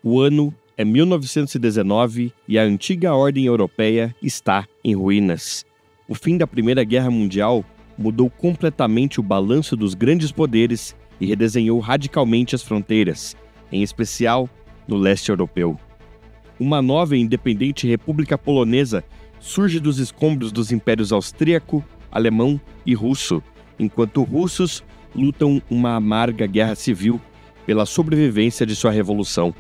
O ano é 1919 e a antiga ordem europeia está em ruínas. O fim da Primeira Guerra Mundial mudou completamente o balanço dos grandes poderes e redesenhou radicalmente as fronteiras, em especial no leste europeu. Uma nova e independente República Polonesa surge dos escombros dos impérios austríaco, alemão e russo, enquanto russos lutam uma amarga guerra civil pela sobrevivência de sua revolução.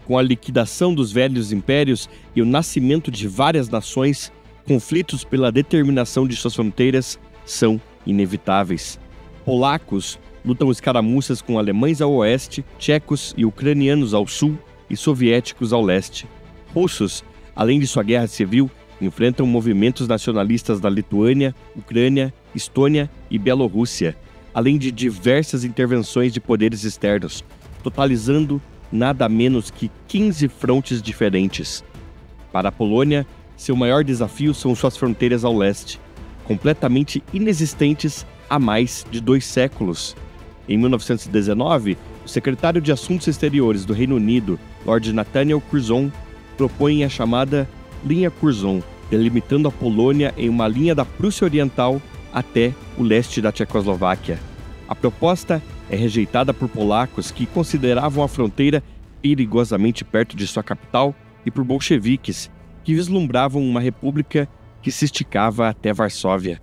Com a liquidação dos velhos impérios e o nascimento de várias nações, conflitos pela determinação de suas fronteiras são inevitáveis. Polacos lutam escaramuças com alemães ao oeste, tchecos e ucranianos ao sul e soviéticos ao leste. Russos, além de sua guerra civil, enfrentam movimentos nacionalistas da Lituânia, Ucrânia, Estônia e Bielorrússia, além de diversas intervenções de poderes externos, totalizando nada menos que 15 frontes diferentes. Para a Polônia, seu maior desafio são suas fronteiras ao leste, completamente inexistentes há mais de 2 séculos. Em 1919, o secretário de Assuntos Exteriores do Reino Unido, Lord Nathaniel Curzon, propõe a chamada Linha Curzon, delimitando a Polônia em uma linha da Prússia Oriental até o leste da Tchecoslováquia. A proposta é rejeitada por polacos que consideravam a fronteira perigosamente perto de sua capital e por bolcheviques, que vislumbravam uma república que se esticava até Varsóvia.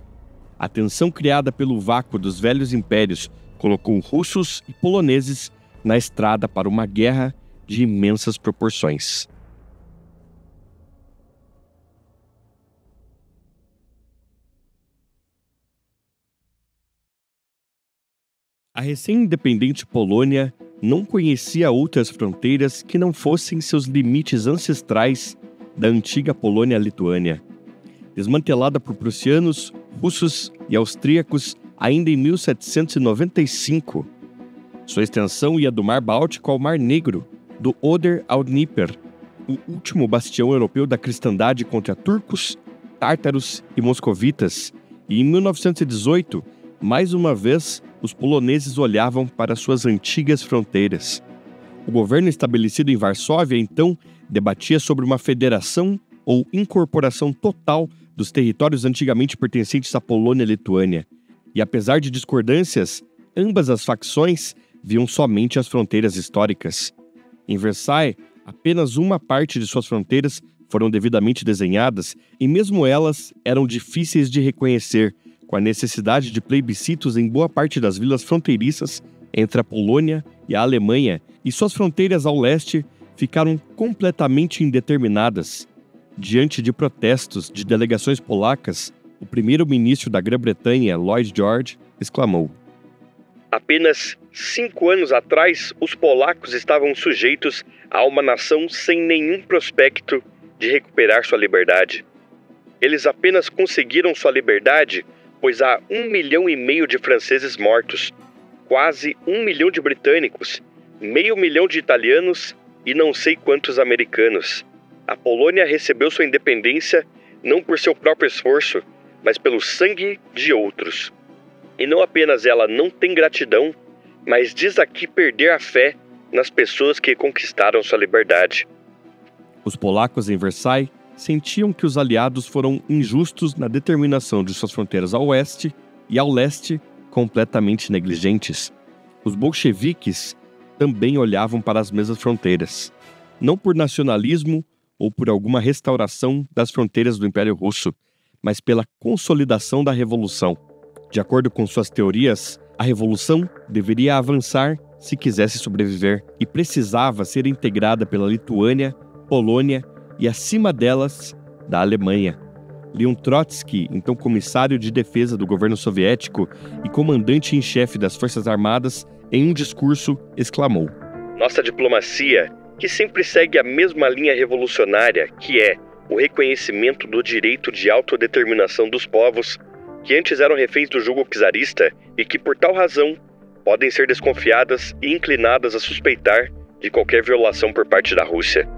A tensão criada pelo vácuo dos velhos impérios colocou russos e poloneses na estrada para uma guerra de imensas proporções. A recém-independente Polônia não conhecia outras fronteiras que não fossem seus limites ancestrais da antiga Polônia-Lituânia. Desmantelada por prussianos, russos e austríacos ainda em 1795. Sua extensão ia do Mar Báltico ao Mar Negro, do Oder ao Dnieper, o último bastião europeu da cristandade contra turcos, tártaros e moscovitas, e em 1918, mais uma vez, os poloneses olhavam para suas antigas fronteiras. O governo estabelecido em Varsóvia, então, debatia sobre uma federação ou incorporação total dos territórios antigamente pertencentes à Polônia-Lituânia. E apesar de discordâncias, ambas as facções viam somente as fronteiras históricas. Em Versailles, apenas uma parte de suas fronteiras foram devidamente desenhadas e mesmo elas eram difíceis de reconhecer, com a necessidade de plebiscitos em boa parte das vilas fronteiriças entre a Polônia e a Alemanha, e suas fronteiras ao leste ficaram completamente indeterminadas. Diante de protestos de delegações polacas, o primeiro-ministro da Grã-Bretanha, Lloyd George, exclamou: "Apenas 5 anos atrás, os polacos estavam sujeitos a uma nação sem nenhum prospecto de recuperar sua liberdade. Eles apenas conseguiram sua liberdade pois há 1,5 milhão de franceses mortos, quase 1 milhão de britânicos, 500 mil de italianos e não sei quantos americanos. A Polônia recebeu sua independência não por seu próprio esforço, mas pelo sangue de outros. E não apenas ela não tem gratidão, mas diz aqui perder a fé nas pessoas que conquistaram sua liberdade." Os polacos em Versailles sentiam que os aliados foram injustos na determinação de suas fronteiras ao oeste e ao leste completamente negligentes. Os bolcheviques também olhavam para as mesmas fronteiras, não por nacionalismo ou por alguma restauração das fronteiras do Império Russo, mas pela consolidação da Revolução. De acordo com suas teorias, a Revolução deveria avançar se quisesse sobreviver e precisava ser integrada pela Lituânia, Polônia e, acima delas, da Alemanha. Leon Trotsky, então comissário de defesa do governo soviético e comandante em chefe das Forças Armadas, em um discurso, exclamou: "Nossa diplomacia, que sempre segue a mesma linha revolucionária, que é o reconhecimento do direito de autodeterminação dos povos, que antes eram reféns do jugo czarista e que, por tal razão, podem ser desconfiadas e inclinadas a suspeitar de qualquer violação por parte da Rússia.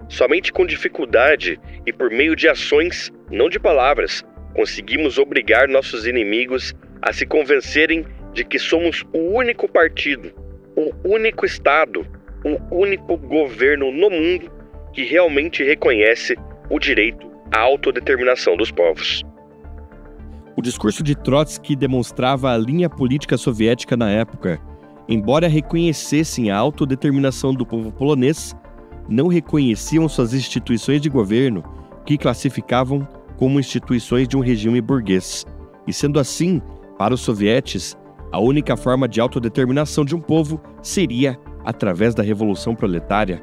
Somente com dificuldade e por meio de ações, não de palavras, conseguimos obrigar nossos inimigos a se convencerem de que somos o único partido, o único Estado, o único governo no mundo que realmente reconhece o direito à autodeterminação dos povos. O discurso de Trotsky demonstrava a linha política soviética na época. Embora reconhecessem a autodeterminação do povo polonês, não reconheciam suas instituições de governo, que classificavam como instituições de um regime burguês. E sendo assim, para os sovietes, a única forma de autodeterminação de um povo seria através da Revolução Proletária.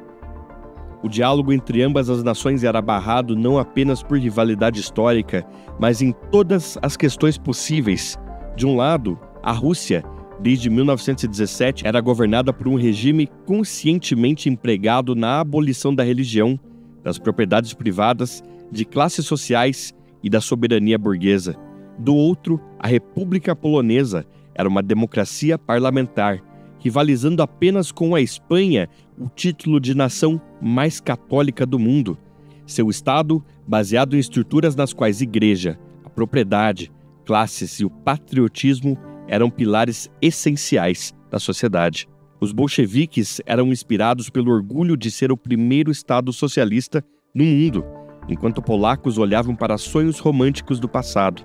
O diálogo entre ambas as nações era barrado não apenas por rivalidade histórica, mas em todas as questões possíveis. De um lado, a Rússia, desde 1917, era governada por um regime conscientemente empregado na abolição da religião, das propriedades privadas, de classes sociais e da soberania burguesa. Do outro, a República Polonesa era uma democracia parlamentar, rivalizando apenas com a Espanha o título de nação mais católica do mundo. Seu Estado, baseado em estruturas nas quais igreja, a propriedade, classes e o patriotismo eram pilares essenciais da sociedade. Os bolcheviques eram inspirados pelo orgulho de ser o primeiro Estado socialista no mundo, enquanto polacos olhavam para sonhos românticos do passado.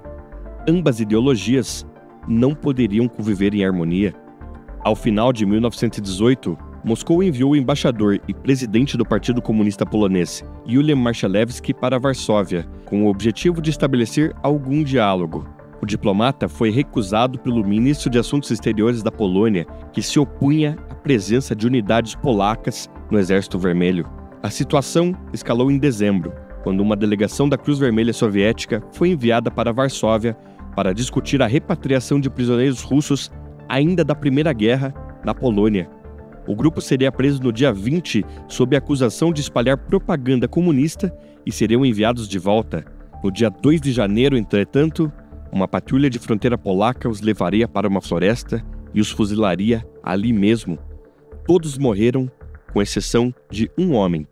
Ambas ideologias não poderiam conviver em harmonia. Ao final de 1918, Moscou enviou o embaixador e presidente do Partido Comunista Polonês, Julian Marszalewski, para Varsóvia, com o objetivo de estabelecer algum diálogo. O diplomata foi recusado pelo ministro de Assuntos Exteriores da Polônia, que se opunha à presença de unidades polacas no Exército Vermelho. A situação escalou em dezembro, quando uma delegação da Cruz Vermelha Soviética foi enviada para Varsóvia para discutir a repatriação de prisioneiros russos ainda da Primeira Guerra na Polônia. O grupo seria preso no dia 20 sob a acusação de espalhar propaganda comunista e seriam enviados de volta. No dia 2 de janeiro, entretanto, uma patrulha de fronteira polaca os levaria para uma floresta e os fuzilaria ali mesmo. Todos morreram, com exceção de um homem,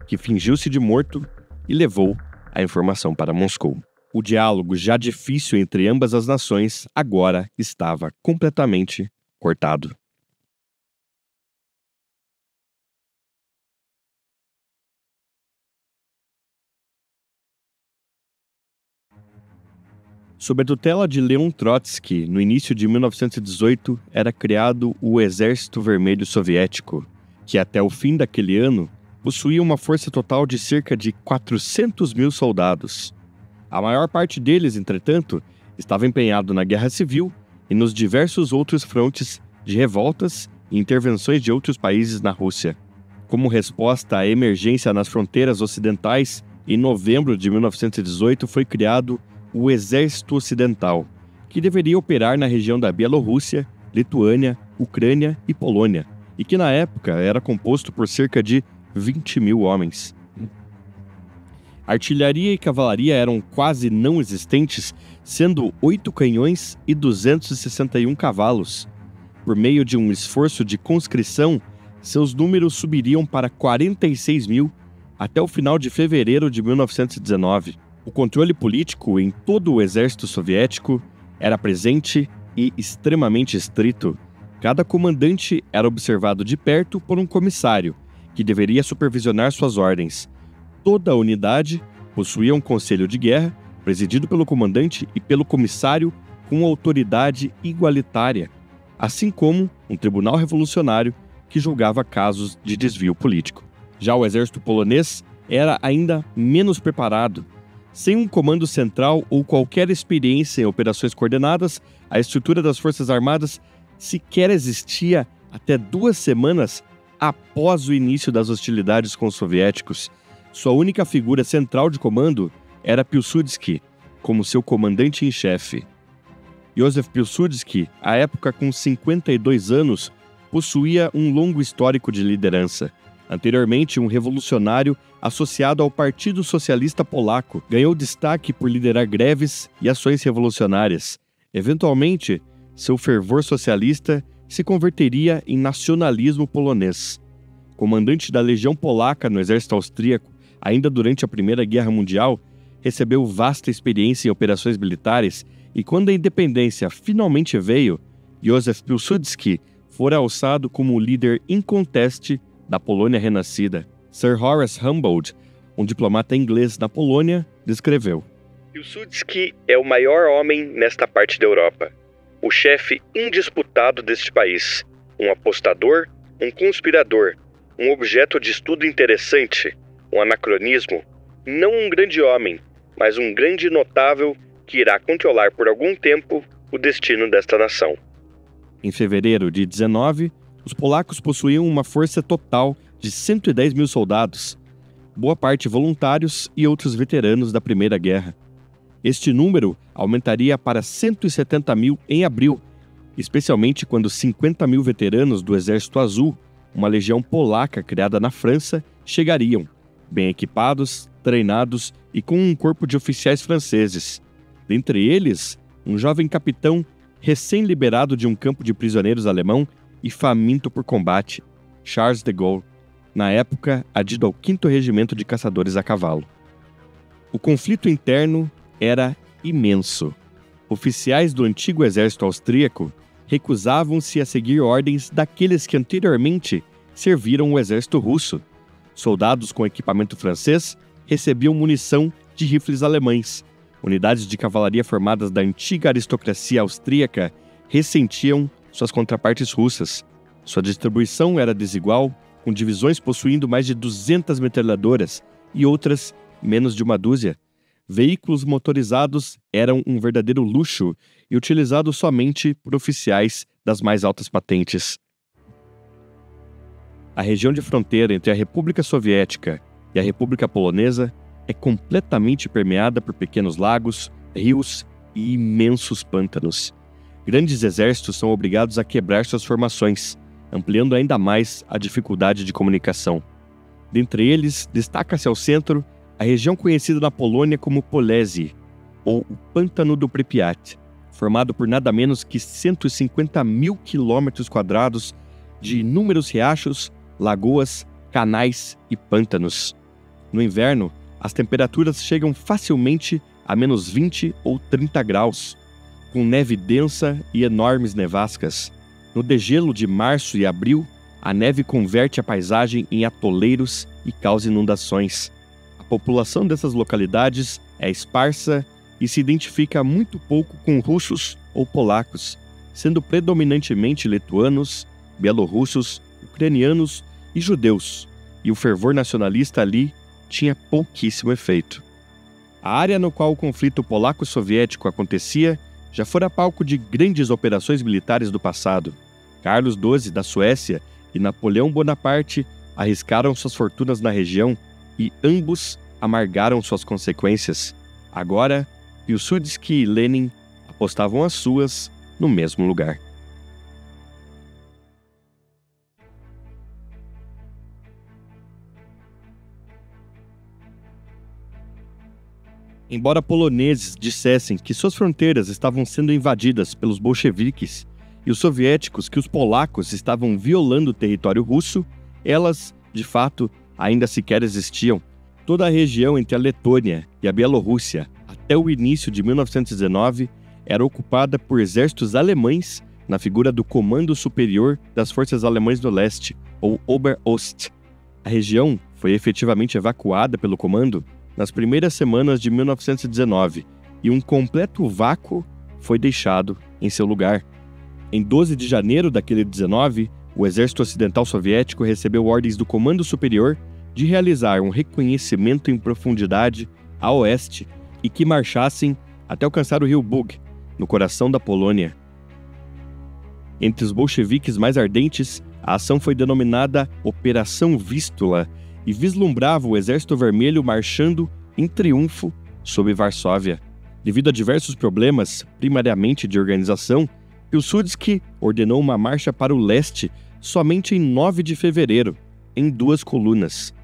que fingiu-se de morto e levou a informação para Moscou. O diálogo, já difícil entre ambas as nações, agora estava completamente cortado. Sob a tutela de Leon Trotsky, no início de 1918, era criado o Exército Vermelho Soviético, que até o fim daquele ano possuía uma força total de cerca de 400 mil soldados. A maior parte deles, entretanto, estava empenhado na Guerra Civil e nos diversos outros frontes de revoltas e intervenções de outros países na Rússia. Como resposta à emergência nas fronteiras ocidentais, em novembro de 1918 foi criado o Exército Ocidental, que deveria operar na região da Bielorrússia, Lituânia, Ucrânia e Polônia, e que na época era composto por cerca de 20 mil homens. Artilharia e cavalaria eram quase não existentes, sendo 8 canhões e 261 cavalos. Por meio de um esforço de conscrição, seus números subiriam para 46 mil até o final de fevereiro de 1919. O controle político em todo o exército soviético era presente e extremamente estrito. Cada comandante era observado de perto por um comissário, que deveria supervisionar suas ordens. Toda a unidade possuía um conselho de guerra, presidido pelo comandante e pelo comissário, com autoridade igualitária, assim como um tribunal revolucionário que julgava casos de desvio político. Já o exército polonês era ainda menos preparado. Sem um comando central ou qualquer experiência em operações coordenadas, a estrutura das Forças Armadas sequer existia até 2 semanas após o início das hostilidades com os soviéticos. Sua única figura central de comando era Pilsudski, como seu comandante em chefe. Józef Pilsudski, à época com 52 anos, possuía um longo histórico de liderança. Anteriormente, um revolucionário associado ao Partido Socialista Polaco, ganhou destaque por liderar greves e ações revolucionárias. Eventualmente, seu fervor socialista se converteria em nacionalismo polonês. Comandante da Legião Polaca no exército austríaco, ainda durante a Primeira Guerra Mundial, recebeu vasta experiência em operações militares e quando a independência finalmente veio, Józef Pilsudski fora alçado como o líder inconteste da Polônia renascida. Sir Horace Humboldt, um diplomata inglês na Polônia, descreveu: Piłsudski é o maior homem nesta parte da Europa, o chefe indisputado deste país, um apostador, um conspirador, um objeto de estudo interessante, um anacronismo, não um grande homem, mas um grande notável que irá controlar por algum tempo o destino desta nação. Em fevereiro de 19, os polacos possuíam uma força total de 110 mil soldados, boa parte voluntários e outros veteranos da Primeira Guerra. Este número aumentaria para 170 mil em abril, especialmente quando 50 mil veteranos do Exército Azul, uma legião polaca criada na França, chegariam, bem equipados, treinados e com um corpo de oficiais franceses. Dentre eles, um jovem capitão recém-liberado de um campo de prisioneiros alemão e faminto por combate, Charles de Gaulle, na época adido ao 5º Regimento de Caçadores a Cavalo. O conflito interno era imenso. Oficiais do antigo exército austríaco recusavam-se a seguir ordens daqueles que anteriormente serviram o exército russo. Soldados com equipamento francês recebiam munição de rifles alemães. Unidades de cavalaria formadas da antiga aristocracia austríaca ressentiam suas contrapartes russas. Sua distribuição era desigual, com divisões possuindo mais de 200 metralhadoras e outras menos de uma dúzia. Veículos motorizados eram um verdadeiro luxo e utilizados somente por oficiais das mais altas patentes. A região de fronteira entre a República Soviética e a República Polonesa é completamente permeada por pequenos lagos, rios e imensos pântanos. Grandes exércitos são obrigados a quebrar suas formações, ampliando ainda mais a dificuldade de comunicação. Dentre eles, destaca-se ao centro a região conhecida na Polônia como Polesie, ou o Pântano do Pripyat, formado por nada menos que 150 mil quilômetros quadrados de inúmeros riachos, lagoas, canais e pântanos. No inverno, as temperaturas chegam facilmente a menos 20 ou 30 graus, com neve densa e enormes nevascas. No degelo de março e abril, a neve converte a paisagem em atoleiros e causa inundações. A população dessas localidades é esparsa e se identifica muito pouco com russos ou polacos, sendo predominantemente lituanos, bielorrussos, ucranianos e judeus, e o fervor nacionalista ali tinha pouquíssimo efeito. A área no qual o conflito polaco-soviético acontecia já fora palco de grandes operações militares do passado. Carlos XII da Suécia e Napoleão Bonaparte arriscaram suas fortunas na região e ambos amargaram suas consequências. Agora, Piłsudski e Lenin apostavam as suas no mesmo lugar. Embora poloneses dissessem que suas fronteiras estavam sendo invadidas pelos bolcheviques e os soviéticos que os polacos estavam violando o território russo, elas, de fato, ainda sequer existiam. Toda a região entre a Letônia e a Bielorrússia, até o início de 1919, era ocupada por exércitos alemães na figura do Comando Superior das Forças Alemãs do Leste, ou Oberost. A região foi efetivamente evacuada pelo comando nas primeiras semanas de 1919, e um completo vácuo foi deixado em seu lugar. Em 12 de janeiro daquele 19, o Exército Ocidental Soviético recebeu ordens do Comando Superior de realizar um reconhecimento em profundidade a oeste e que marchassem até alcançar o rio Bug, no coração da Polônia. Entre os bolcheviques mais ardentes, a ação foi denominada Operação Vístula e vislumbrava o Exército Vermelho marchando em triunfo sobre Varsóvia. Devido a diversos problemas, primariamente de organização, Piłsudski ordenou uma marcha para o leste somente em 9 de fevereiro, em 2 colunas.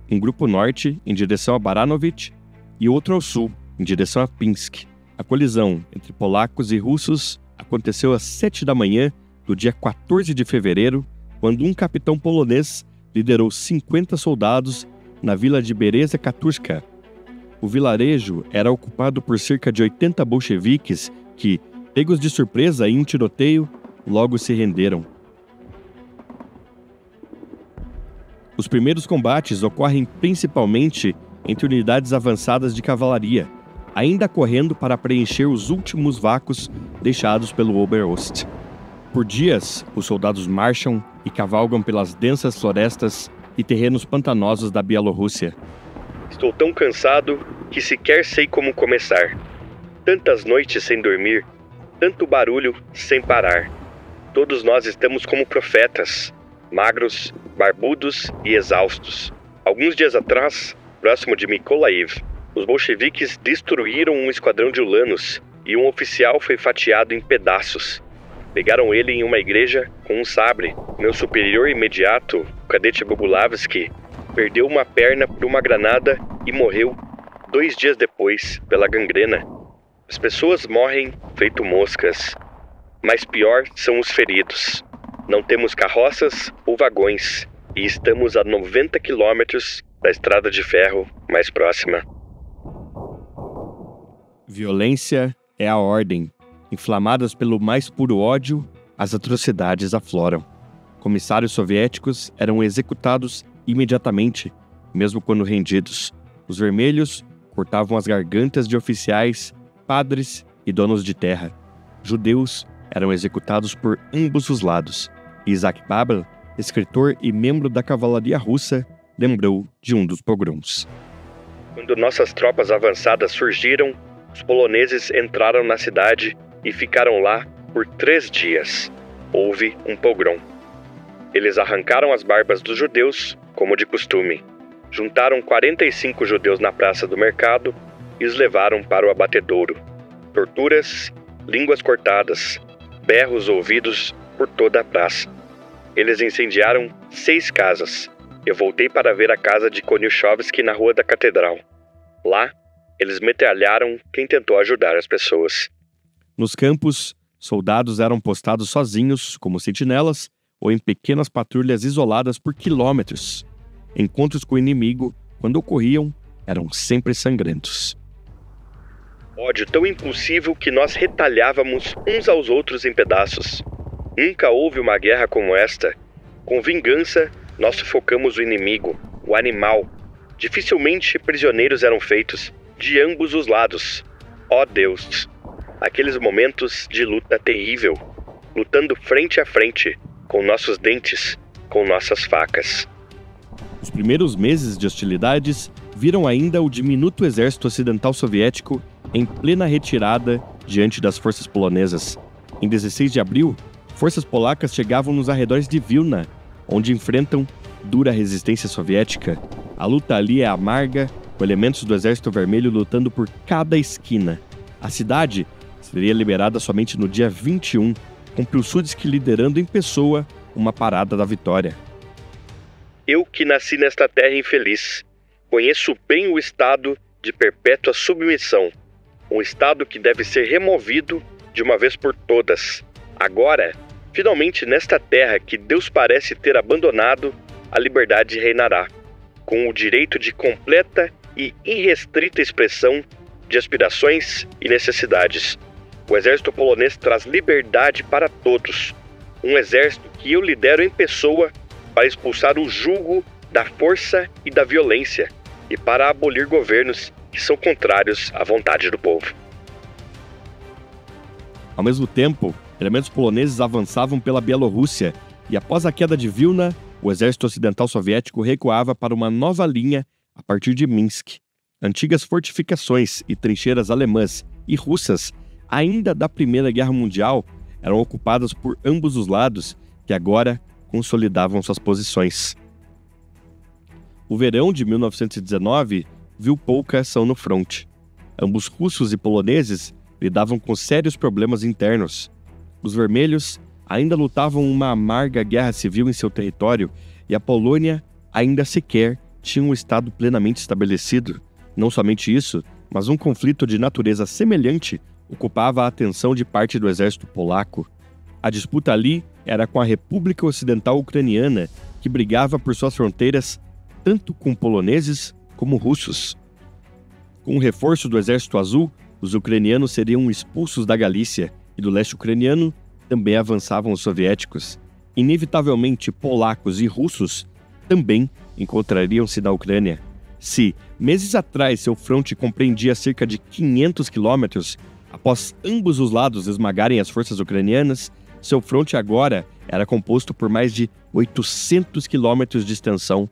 Um grupo norte, em direção a Baranovich, e outro ao sul, em direção a Pinsk. A colisão entre polacos e russos aconteceu às 7 da manhã do dia 14 de fevereiro, quando um capitão polonês liderou 50 soldados na vila de Bereza Katuszka. O vilarejo era ocupado por cerca de 80 bolcheviques que, pegos de surpresa em um tiroteio, logo se renderam. Os primeiros combates ocorrem principalmente entre unidades avançadas de cavalaria, ainda correndo para preencher os últimos vácuos deixados pelo Oberst. Por dias, os soldados marcham e cavalgam pelas densas florestas e terrenos pantanosos da Bielorrússia. Estou tão cansado que sequer sei como começar. Tantas noites sem dormir, tanto barulho sem parar. Todos nós estamos como profetas, magros, barbudos e exaustos. Alguns dias atrás, próximo de Mykolaiv, os bolcheviques destruíram um esquadrão de ulanos e um oficial foi fatiado em pedaços. Pegaram ele em uma igreja com um sabre. Meu superior imediato, o cadete Bogulavsky, perdeu uma perna por uma granada e morreu 2 dias depois pela gangrena. As pessoas morrem feito moscas, mas pior são os feridos. Não temos carroças ou vagões e estamos a 90 quilômetros da estrada de ferro mais próxima. Violência é a ordem. Inflamadas pelo mais puro ódio, as atrocidades afloram. Comissários soviéticos eram executados imediatamente, mesmo quando rendidos. Os vermelhos cortavam as gargantas de oficiais, padres e donos de terra. Judeus eram executados por ambos os lados. Isaac Babel, escritor e membro da cavalaria russa, lembrou de um dos pogroms. Quando nossas tropas avançadas surgiram, os poloneses entraram na cidade e ficaram lá por 3 dias. Houve um pogrom. Eles arrancaram as barbas dos judeus, como de costume. Juntaram 45 judeus na praça do mercado e os levaram para o abatedouro. Torturas, línguas cortadas, berros ouvidos por toda a praça. Eles incendiaram 6 casas. Eu voltei para ver a casa de Koniuszowski na Rua da Catedral. Lá, eles metralharam quem tentou ajudar as pessoas. Nos campos, soldados eram postados sozinhos, como sentinelas, ou em pequenas patrulhas isoladas por quilômetros. Encontros com o inimigo, quando ocorriam, eram sempre sangrentos. Ódio tão impulsivo que nós retalhávamos uns aos outros em pedaços. Nunca houve uma guerra como esta. Com vingança, nós sufocamos o inimigo, o animal. Dificilmente prisioneiros eram feitos, de ambos os lados. Ó Deus! Aqueles momentos de luta terrível, lutando frente a frente, com nossos dentes, com nossas facas. Os primeiros meses de hostilidades viram ainda o diminuto exército ocidental soviético em plena retirada diante das forças polonesas. Em 16 de abril, forças polacas chegavam nos arredores de Vilna, onde enfrentam dura resistência soviética. A luta ali é amarga, com elementos do Exército Vermelho lutando por cada esquina. A cidade seria liberada somente no dia 21, com Pilsudski liderando em pessoa uma parada da vitória. Eu que nasci nesta terra infeliz, conheço bem o estado de perpétua submissão, um estado que deve ser removido de uma vez por todas. Agora, finalmente nesta terra que Deus parece ter abandonado, a liberdade reinará, com o direito de completa e irrestrita expressão de aspirações e necessidades. O exército polonês traz liberdade para todos. Um exército que eu lidero em pessoa para expulsar o jugo da força e da violência e para abolir governos que são contrários à vontade do povo. Ao mesmo tempo, elementos poloneses avançavam pela Bielorrússia e após a queda de Vilna, o exército ocidental soviético recuava para uma nova linha a partir de Minsk. Antigas fortificações e trincheiras alemãs e russas, ainda da Primeira Guerra Mundial, eram ocupadas por ambos os lados, que agora consolidavam suas posições. O verão de 1919 viu pouca ação no fronte. Ambos russos e poloneses lidavam com sérios problemas internos. Os vermelhos ainda lutavam uma amarga guerra civil em seu território e a Polônia ainda sequer tinha um estado plenamente estabelecido. Não somente isso, mas um conflito de natureza semelhante ocupava a atenção de parte do exército polaco. A disputa ali era com a República Ocidental Ucraniana, que brigava por suas fronteiras tanto com poloneses como russos. Com o reforço do Exército Azul, os ucranianos seriam expulsos da Galícia e do leste ucraniano também avançavam os soviéticos. Inevitavelmente, polacos e russos também encontrariam-se na Ucrânia. Se, meses atrás, seu fronte compreendia cerca de 500 quilômetros, após ambos os lados esmagarem as forças ucranianas, seu fronte agora era composto por mais de 800 quilômetros de extensão.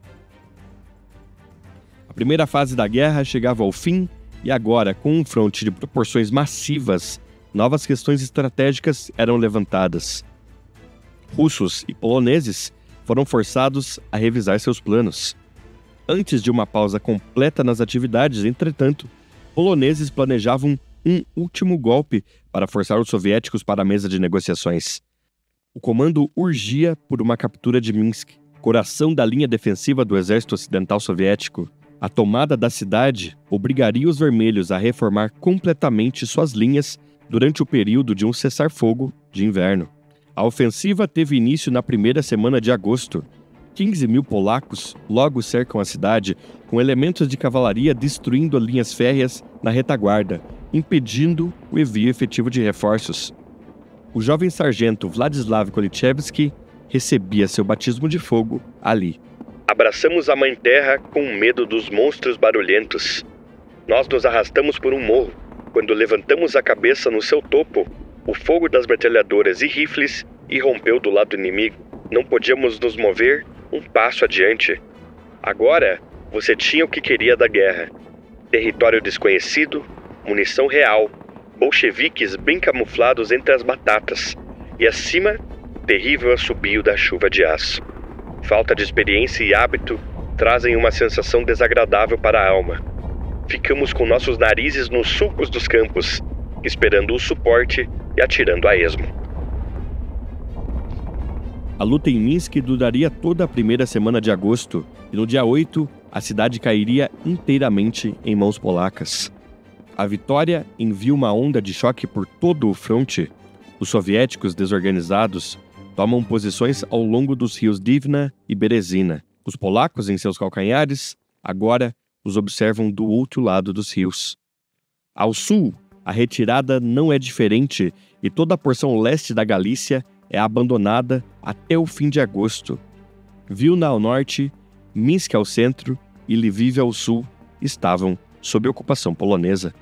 A primeira fase da guerra chegava ao fim e agora, com um fronte de proporções massivas, novas questões estratégicas eram levantadas. Russos e poloneses foram forçados a revisar seus planos. Antes de uma pausa completa nas atividades, entretanto, poloneses planejavam um último golpe para forçar os soviéticos para a mesa de negociações. O comando urgia por uma captura de Minsk, coração da linha defensiva do exército ocidental soviético. A tomada da cidade obrigaria os vermelhos a reformar completamente suas linhas durante o período de um cessar-fogo de inverno. A ofensiva teve início na primeira semana de agosto. 15 mil polacos logo cercam a cidade, com elementos de cavalaria destruindo linhas férreas na retaguarda, impedindo o envio efetivo de reforços. O jovem sargento Vladislav Kolichevsky recebia seu batismo de fogo ali. Abraçamos a Mãe Terra com medo dos monstros barulhentos. Nós nos arrastamos por um morro. Quando levantamos a cabeça no seu topo, o fogo das metralhadoras e rifles irrompeu do lado inimigo. Não podíamos nos mover um passo adiante. Agora, você tinha o que queria da guerra. Território desconhecido, munição real, bolcheviques bem camuflados entre as batatas. E acima, terrível assobio da chuva de aço. Falta de experiência e hábito trazem uma sensação desagradável para a alma. Ficamos com nossos narizes nos sulcos dos campos, esperando o suporte e atirando a esmo. A luta em Minsk duraria toda a primeira semana de agosto, e no dia 8, a cidade cairia inteiramente em mãos polacas. A vitória envia uma onda de choque por todo o fronte. Os soviéticos desorganizados tomam posições ao longo dos rios Dvina e Berezina. Os polacos, em seus calcanhares, agora os observam do outro lado dos rios. Ao sul, a retirada não é diferente e toda a porção leste da Galícia é abandonada até o fim de agosto. Vilna ao norte, Minsk ao centro e Lviv ao sul estavam sob ocupação polonesa.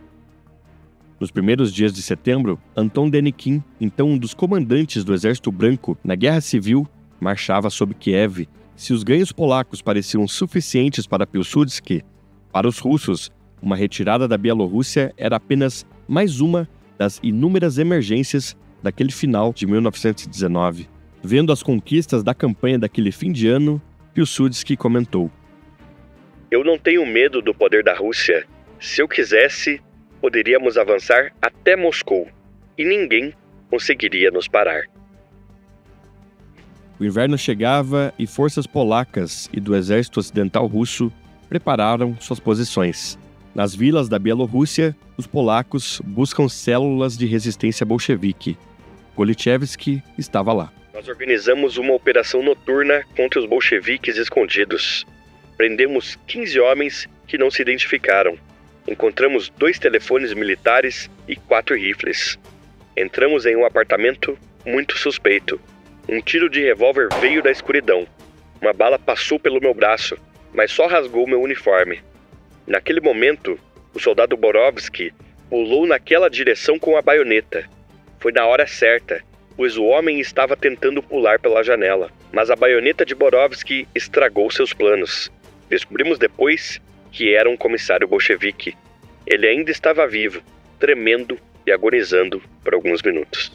Nos primeiros dias de setembro, Anton Denikin, então um dos comandantes do Exército Branco na Guerra Civil, marchava sobre Kiev. Se os ganhos polacos pareciam suficientes para Pilsudski, para os russos, uma retirada da Bielorrússia era apenas mais uma das inúmeras emergências daquele final de 1919. Vendo as conquistas da campanha daquele fim de ano, Pilsudski comentou: Eu não tenho medo do poder da Rússia. Se eu quisesse, poderíamos avançar até Moscou e ninguém conseguiria nos parar. O inverno chegava e forças polacas e do exército ocidental russo prepararam suas posições. Nas vilas da Bielorrússia, os polacos buscam células de resistência bolchevique. Kolichevsky estava lá. Nós organizamos uma operação noturna contra os bolcheviques escondidos. Prendemos 15 homens que não se identificaram. Encontramos 2 telefones militares e 4 rifles. Entramos em um apartamento muito suspeito. Um tiro de revólver veio da escuridão. Uma bala passou pelo meu braço, mas só rasgou meu uniforme. Naquele momento, o soldado Borovsky pulou naquela direção com a baioneta. Foi na hora certa, pois o homem estava tentando pular pela janela, mas a baioneta de Borovsky estragou seus planos. Descobrimos depois que era um comissário bolchevique. Ele ainda estava vivo, tremendo e agonizando por alguns minutos.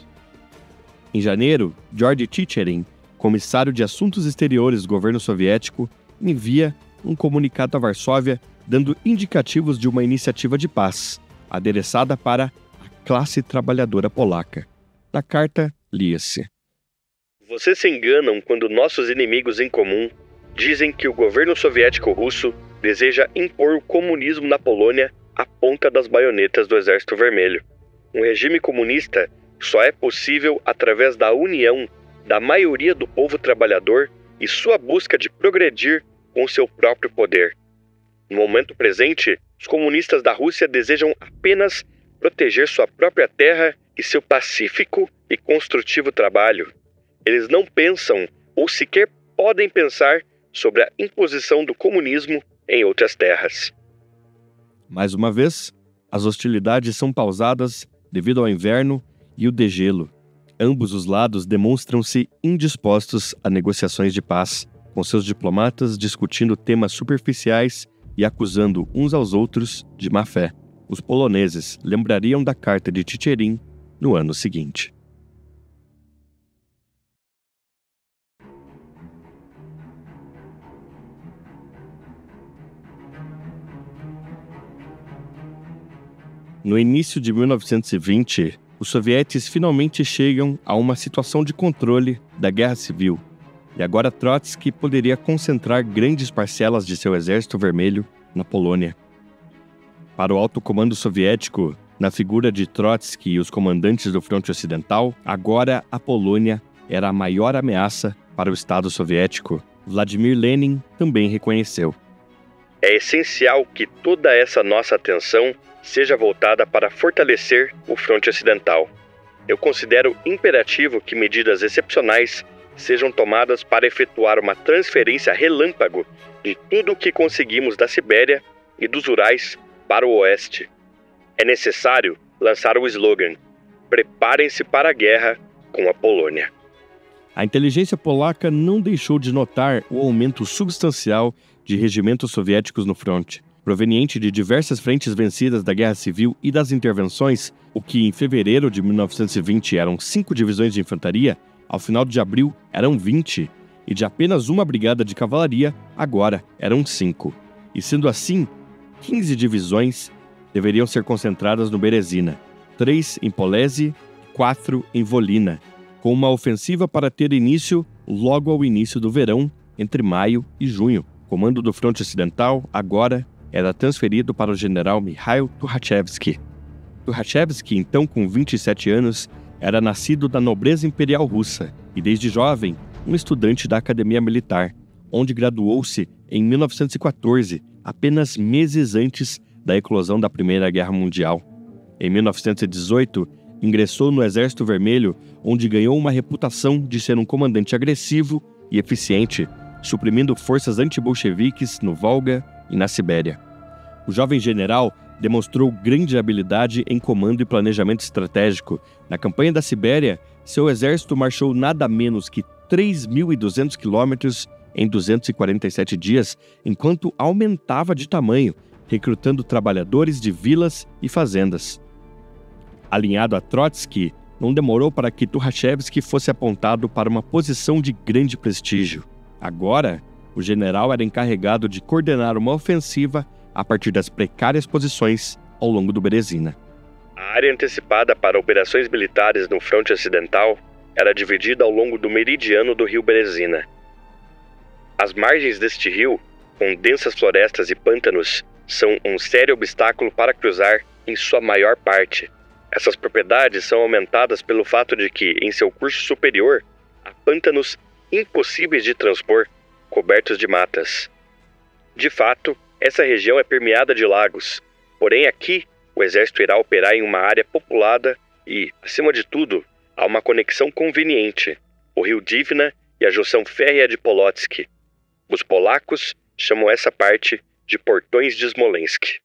Em janeiro, Georgy Chicherin, comissário de Assuntos Exteriores do governo soviético, envia um comunicado a Varsóvia dando indicativos de uma iniciativa de paz, adereçada para a classe trabalhadora polaca. Na carta, lia-se: Vocês se enganam quando nossos inimigos em comum dizem que o governo soviético russo deseja impor o comunismo na Polônia à ponta das baionetas do Exército Vermelho. Um regime comunista só é possível através da união da maioria do povo trabalhador e sua busca de progredir com seu próprio poder. No momento presente, os comunistas da Rússia desejam apenas proteger sua própria terra e seu pacífico e construtivo trabalho. Eles não pensam ou sequer podem pensar sobre a imposição do comunismo em outras terras. Mais uma vez, as hostilidades são pausadas devido ao inverno e o degelo. Ambos os lados demonstram-se indispostos a negociações de paz, com seus diplomatas discutindo temas superficiais e acusando uns aos outros de má fé. Os poloneses lembrariam da Carta de Chicherin no ano seguinte. No início de 1920, os sovietes finalmente chegam a uma situação de controle da guerra civil, e agora Trotsky poderia concentrar grandes parcelas de seu exército vermelho na Polônia. Para o alto comando soviético, na figura de Trotsky e os comandantes do fronte ocidental, agora a Polônia era a maior ameaça para o Estado soviético. Vladimir Lenin também reconheceu. É essencial que toda essa nossa atenção seja voltada para fortalecer o fronte ocidental. Eu considero imperativo que medidas excepcionais sejam tomadas para efetuar uma transferência relâmpago de tudo o que conseguimos da Sibéria e dos Urais para o oeste. É necessário lançar o slogan: preparem-se para a guerra com a Polônia. A inteligência polaca não deixou de notar o aumento substancial de regimentos soviéticos no fronte, proveniente de diversas frentes vencidas da Guerra Civil e das intervenções, o que em fevereiro de 1920 eram 5 divisões de infantaria, ao final de abril eram 20, e de apenas uma brigada de cavalaria, agora eram 5. E sendo assim, 15 divisões deveriam ser concentradas no Berezina, 3 em Polese e 4 em Volhynia, com uma ofensiva para ter início logo ao início do verão, entre maio e junho. O comando do fronte ocidental, agora, era transferido para o general Mikhail Tukhachevsky. Tukhachevsky, então com 27 anos, era nascido da nobreza imperial russa e, desde jovem, um estudante da Academia Militar, onde graduou-se em 1914, apenas meses antes da eclosão da Primeira Guerra Mundial. Em 1918, ingressou no Exército Vermelho, onde ganhou uma reputação de ser um comandante agressivo e eficiente, suprimindo forças antibolcheviques no Volga e na Sibéria. O jovem general demonstrou grande habilidade em comando e planejamento estratégico. Na campanha da Sibéria, seu exército marchou nada menos que 3.200 quilômetros em 247 dias, enquanto aumentava de tamanho, recrutando trabalhadores de vilas e fazendas. Alinhado a Trotsky, não demorou para que Tukhachevsky fosse apontado para uma posição de grande prestígio. Agora, o general era encarregado de coordenar uma ofensiva a partir das precárias posições ao longo do Berezina. A área antecipada para operações militares no fronte ocidental era dividida ao longo do meridiano do rio Berezina. As margens deste rio, com densas florestas e pântanos, são um sério obstáculo para cruzar em sua maior parte. Essas propriedades são aumentadas pelo fato de que, em seu curso superior, há pântanos impossíveis de transpor, cobertos de matas. De fato, essa região é permeada de lagos, porém aqui o exército irá operar em uma área populada e, acima de tudo, há uma conexão conveniente, o rio Dvina e a junção férrea de Polotsk. Os polacos chamam essa parte de Portões de Smolensk.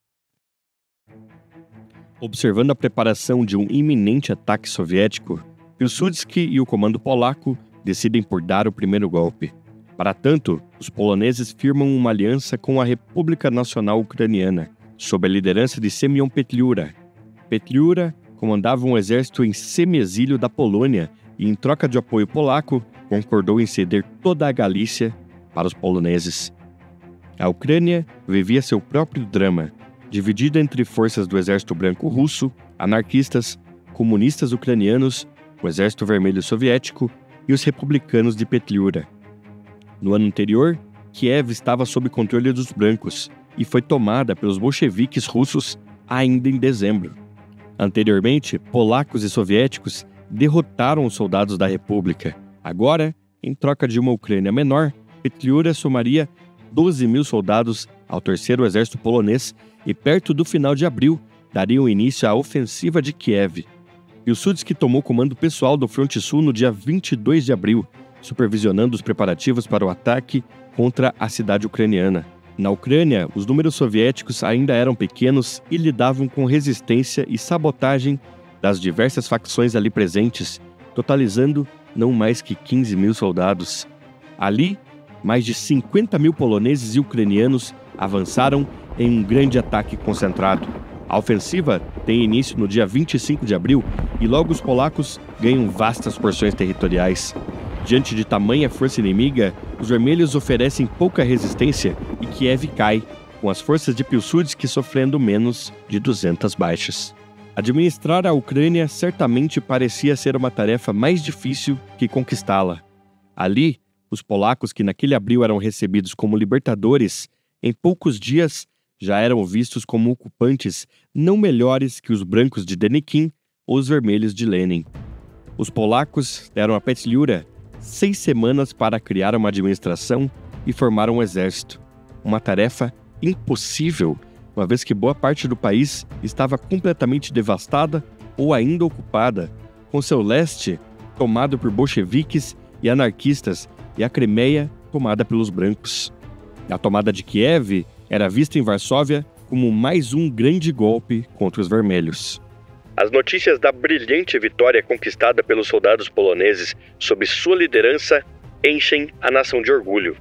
Observando a preparação de um iminente ataque soviético, Pilsudski e o comando polaco decidem por dar o primeiro golpe. Para tanto, os poloneses firmam uma aliança com a República Nacional Ucraniana, sob a liderança de Semyon Petliura. Petliura comandava um exército em semi-exílio da Polônia e, em troca de apoio polaco, concordou em ceder toda a Galícia para os poloneses. A Ucrânia vivia seu próprio drama, dividida entre forças do Exército Branco Russo, anarquistas, comunistas ucranianos, o Exército Vermelho Soviético e os republicanos de Petliura. No ano anterior, Kiev estava sob controle dos brancos e foi tomada pelos bolcheviques russos ainda em dezembro. Anteriormente, polacos e soviéticos derrotaram os soldados da República. Agora, em troca de uma Ucrânia menor, Petliura somaria 12.000 soldados ao terceiro exército polonês e, perto do final de abril, dariam início à ofensiva de Kiev. Pilsudski tomou comando pessoal do Fronte Sul no dia 22 de abril, supervisionando os preparativos para o ataque contra a cidade ucraniana. Na Ucrânia, os números soviéticos ainda eram pequenos e lidavam com resistência e sabotagem das diversas facções ali presentes, totalizando não mais que 15 mil soldados. Ali, mais de 50 mil poloneses e ucranianos avançaram em um grande ataque concentrado. A ofensiva tem início no dia 25 de abril e logo os polacos ganham vastas porções territoriais. Diante de tamanha força inimiga, os vermelhos oferecem pouca resistência e Kiev cai, com as forças de Pilsudski sofrendo menos de 200 baixas. Administrar a Ucrânia certamente parecia ser uma tarefa mais difícil que conquistá-la. Ali, os polacos que naquele abril eram recebidos como libertadores, em poucos dias já eram vistos como ocupantes não melhores que os brancos de Denikin ou os vermelhos de Lenin. Os polacos deram a Petliura 6 semanas para criar uma administração e formar um exército. Uma tarefa impossível, uma vez que boa parte do país estava completamente devastada ou ainda ocupada, com seu leste tomado por bolcheviques e anarquistas e a Crimeia tomada pelos brancos. A tomada de Kiev era vista em Varsóvia como mais um grande golpe contra os vermelhos. As notícias da brilhante vitória conquistada pelos soldados poloneses sob sua liderança enchem a nação de orgulho.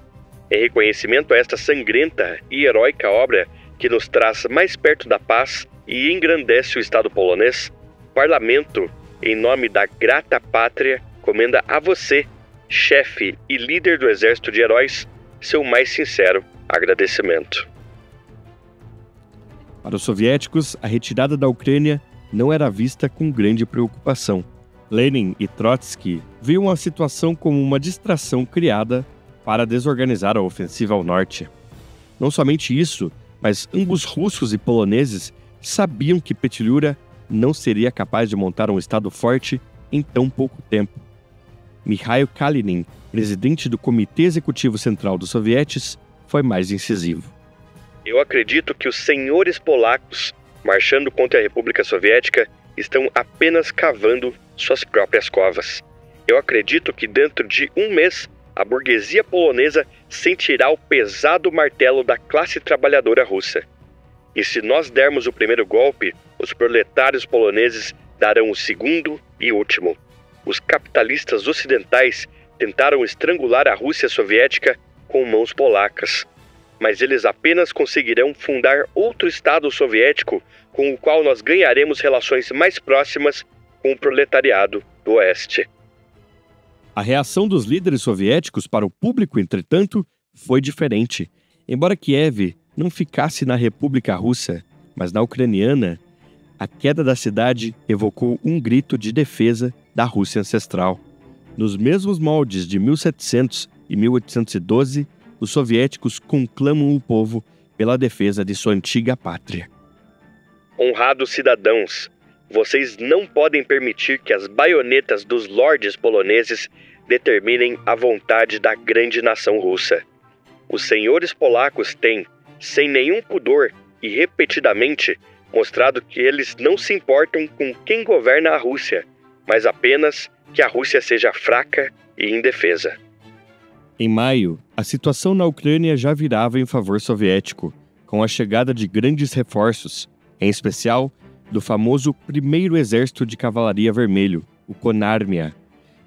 Em reconhecimento a esta sangrenta e heróica obra que nos traz mais perto da paz e engrandece o Estado polonês, o Parlamento, em nome da grata pátria, comenda a você, chefe e líder do Exército de Heróis, seu mais sincero agradecimento. Para os soviéticos, a retirada da Ucrânia não era vista com grande preocupação. Lenin e Trotsky viam a situação como uma distração criada para desorganizar a ofensiva ao norte. Não somente isso, mas ambos russos e poloneses sabiam que Petliura não seria capaz de montar um estado forte em tão pouco tempo. Mikhail Kalinin, presidente do Comitê Executivo Central dos Sovietes, foi mais incisivo. Eu acredito que os senhores polacos, marchando contra a República Soviética, estão apenas cavando suas próprias covas. Eu acredito que dentro de um mês, a burguesia polonesa sentirá o pesado martelo da classe trabalhadora russa. E se nós dermos o primeiro golpe, os proletários poloneses darão o segundo e último. Os capitalistas ocidentais tentaram estrangular a Rússia soviética com mãos polacas, mas eles apenas conseguirão fundar outro Estado soviético com o qual nós ganharemos relações mais próximas com o proletariado do Oeste. A reação dos líderes soviéticos para o público, entretanto, foi diferente. Embora Kiev não ficasse na República Russa, mas na ucraniana, a queda da cidade evocou um grito de defesa da Rússia ancestral. Nos mesmos moldes de 1700 e 1812, os soviéticos conclamam o povo pela defesa de sua antiga pátria. Honrados cidadãos, vocês não podem permitir que as baionetas dos lordes poloneses determinem a vontade da grande nação russa. Os senhores polacos têm, sem nenhum pudor e repetidamente, mostrado que eles não se importam com quem governa a Rússia, mas apenas que a Rússia seja fraca e indefesa. Em maio, a situação na Ucrânia já virava em favor soviético, com a chegada de grandes reforços, em especial do famoso Primeiro Exército de Cavalaria Vermelho, o Konarmia,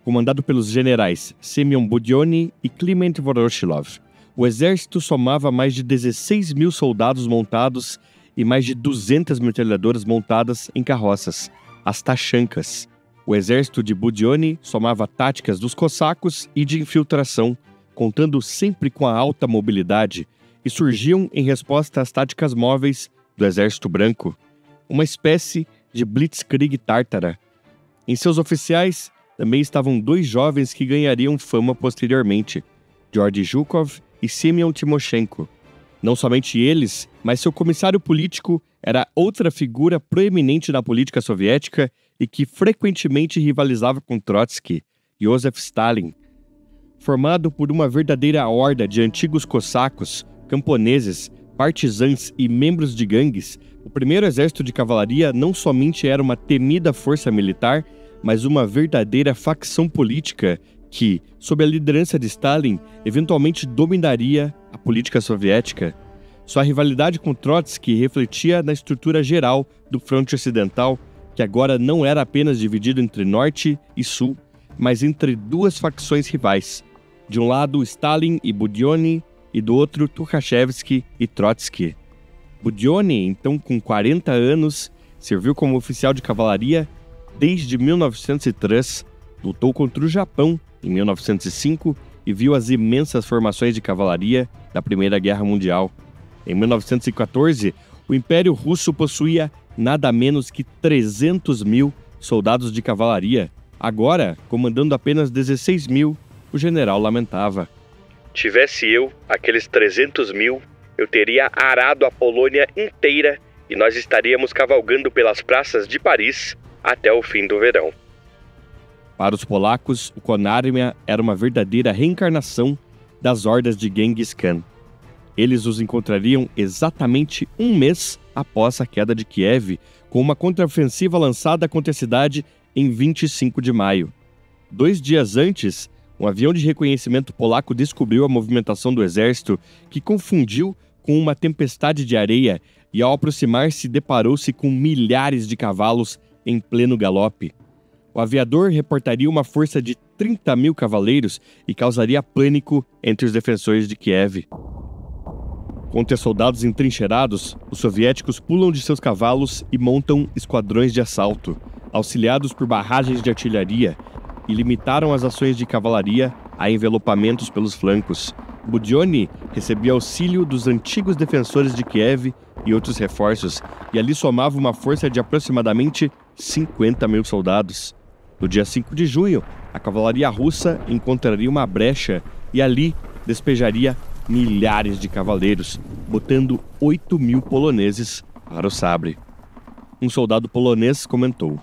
comandado pelos generais Semyon Budyonny e Kliment Voroshilov. O exército somava mais de 16 mil soldados montados e mais de 200 metralhadoras montadas em carroças, as Tachankas. O exército de Budyonny somava táticas dos cossacos e de infiltração, contando sempre com a alta mobilidade, e surgiam em resposta às táticas móveis do Exército Branco, uma espécie de blitzkrieg tártara. Em seus oficiais também estavam 2 jovens que ganhariam fama posteriormente, Georgy Zhukov e Semyon Timoshenko. Não somente eles, mas seu comissário político era outra figura proeminente na política soviética e que frequentemente rivalizava com Trotsky, Joseph Stalin. Formado por uma verdadeira horda de antigos cossacos, camponeses, partisãs e membros de gangues, o Primeiro Exército de Cavalaria não somente era uma temida força militar, mas uma verdadeira facção política que, sob a liderança de Stalin, eventualmente dominaria a política soviética. Sua rivalidade com Trotsky refletia na estrutura geral do fronte ocidental, que agora não era apenas dividido entre norte e sul, mas entre duas facções rivais. De um lado, Stalin e Budyonny, e do outro, Tukhachevsky e Trotsky. Budyonny, então com 40 anos, serviu como oficial de cavalaria desde 1903, lutou contra o Japão em 1905 e viu as imensas formações de cavalaria da Primeira Guerra Mundial. Em 1914, o Império Russo possuía nada menos que 300 mil soldados de cavalaria. Agora, comandando apenas 16 mil, o general lamentava. Tivesse eu aqueles 300 mil, eu teria arado a Polônia inteira e nós estaríamos cavalgando pelas praças de Paris até o fim do verão. Para os polacos, o Konarmia era uma verdadeira reencarnação das hordas de Genghis Khan. Eles os encontrariam exatamente um mês após a queda de Kiev, com uma contraofensiva lançada contra a cidade em 25 de maio. 2 dias antes, um avião de reconhecimento polaco descobriu a movimentação do exército, que confundiu com uma tempestade de areia e, ao aproximar-se, deparou-se com milhares de cavalos em pleno galope. O aviador reportaria uma força de 30 mil cavaleiros e causaria pânico entre os defensores de Kiev. Contra soldados entrincheirados, os soviéticos pulam de seus cavalos e montam esquadrões de assalto, auxiliados por barragens de artilharia, e limitaram as ações de cavalaria a envelopamentos pelos flancos. Budyonny recebia auxílio dos antigos defensores de Kiev e outros reforços, e ali somava uma força de aproximadamente 50 mil soldados. No dia 5 de junho, a cavalaria russa encontraria uma brecha e ali despejaria milhares de cavaleiros, botando 8 mil poloneses para o sabre. Um soldado polonês comentou: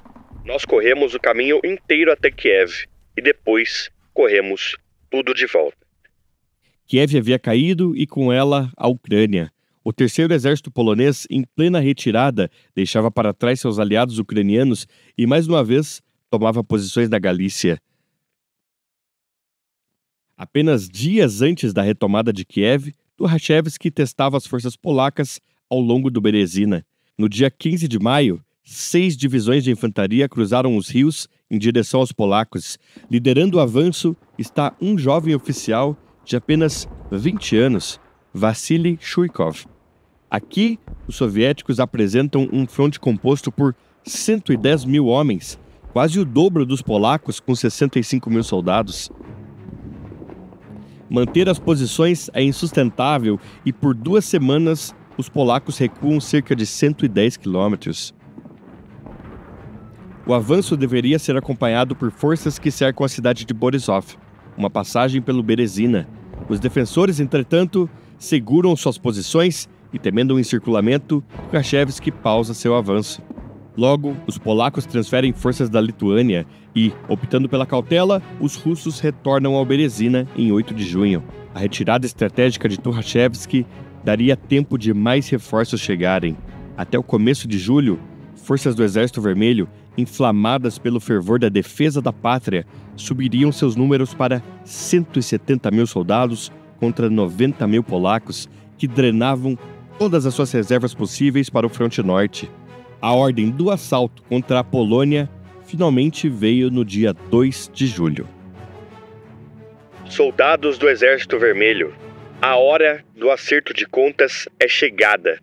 Nós corremos o caminho inteiro até Kiev e depois corremos tudo de volta. Kiev havia caído e com ela a Ucrânia. O terceiro exército polonês, em plena retirada, deixava para trás seus aliados ucranianos e, mais uma vez, tomava posições na Galícia. Apenas dias antes da retomada de Kiev, Tukhachevsky testava as forças polacas ao longo do Berezina. No dia 15 de maio, 6 divisões de infantaria cruzaram os rios em direção aos polacos. Liderando o avanço está um jovem oficial de apenas 20 anos, Vassily Chuikov. Aqui, os soviéticos apresentam um fronte composto por 110 mil homens, quase o dobro dos polacos com 65 mil soldados. Manter as posições é insustentável e por 2 semanas os polacos recuam cerca de 110 quilômetros. O avanço deveria ser acompanhado por forças que cercam a cidade de Borisov, uma passagem pelo Berezina. Os defensores, entretanto, seguram suas posições e, temendo um encirculamento, Tukhachevsky pausa seu avanço. Logo, os polacos transferem forças da Lituânia e, optando pela cautela, os russos retornam ao Berezina em 8 de junho. A retirada estratégica de Tukhachevsky daria tempo de mais reforços chegarem. Até o começo de julho, forças do Exército Vermelho, inflamadas pelo fervor da defesa da pátria, subiriam seus números para 170 mil soldados contra 90 mil polacos, que drenavam todas as suas reservas possíveis para o fronte norte. A ordem do assalto contra a Polônia finalmente veio no dia 2 de julho. Soldados do Exército Vermelho, a hora do acerto de contas é chegada.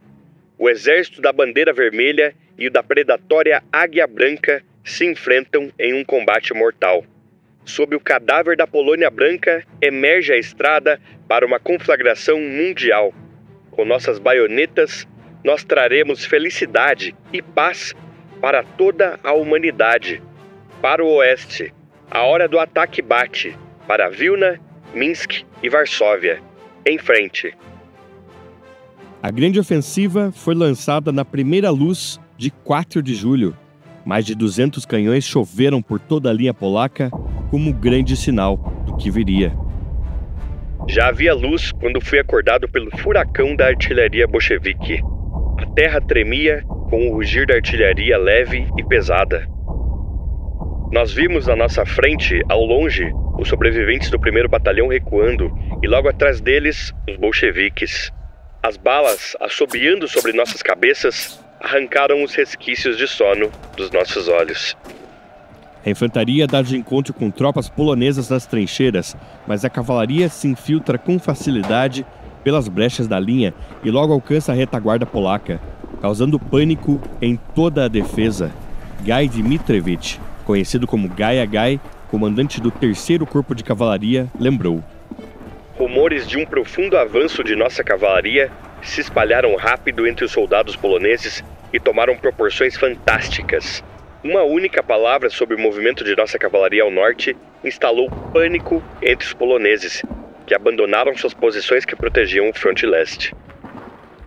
O exército da Bandeira Vermelha e o da predatória Águia Branca se enfrentam em um combate mortal. Sob o cadáver da Polônia Branca, emerge a estrada para uma conflagração mundial. Com nossas baionetas, nós traremos felicidade e paz para toda a humanidade. Para o oeste, a hora do ataque bate, para Vilna, Minsk e Varsóvia. Em frente. A grande ofensiva foi lançada na primeira luz de 4 de julho. Mais de 200 canhões choveram por toda a linha polaca como grande sinal do que viria. Já havia luz quando fui acordado pelo furacão da artilharia bolchevique. A terra tremia com o rugir da artilharia leve e pesada. Nós vimos à nossa frente, ao longe, os sobreviventes do 1º Batalhão recuando e logo atrás deles, os bolcheviques. As balas, assobiando sobre nossas cabeças, arrancaram os resquícios de sono dos nossos olhos. A infantaria dá de encontro com tropas polonesas nas trincheiras, mas a cavalaria se infiltra com facilidade pelas brechas da linha e logo alcança a retaguarda polaca, causando pânico em toda a defesa. Gai Dmitrievich, conhecido como Gai, comandante do 3º Corpo de Cavalaria, lembrou: Rumores de um profundo avanço de nossa cavalaria se espalharam rápido entre os soldados poloneses e tomaram proporções fantásticas. Uma única palavra sobre o movimento de nossa cavalaria ao norte instalou pânico entre os poloneses, que abandonaram suas posições que protegiam o fronte leste.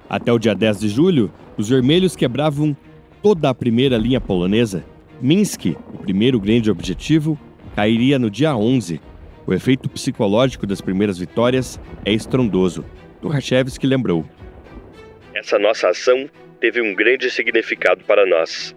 Até o dia 10 de julho, os vermelhos quebravam toda a primeira linha polonesa. Minsk, o primeiro grande objetivo, cairia no dia 11. O efeito psicológico das primeiras vitórias é estrondoso. Tukhachevsky lembrou: Essa nossa ação teve um grande significado para nós.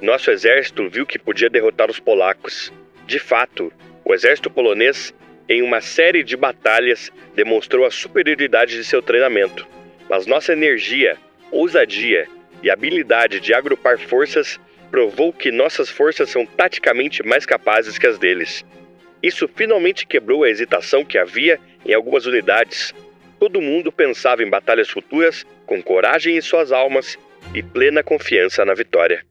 Nosso exército viu que podia derrotar os polacos. De fato, o exército polonês, em uma série de batalhas, demonstrou a superioridade de seu treinamento. Mas nossa energia, ousadia e habilidade de agrupar forças provou que nossas forças são taticamente mais capazes que as deles. Isso finalmente quebrou a hesitação que havia em algumas unidades. Todo mundo pensava em batalhas futuras com coragem em suas almas e plena confiança na vitória.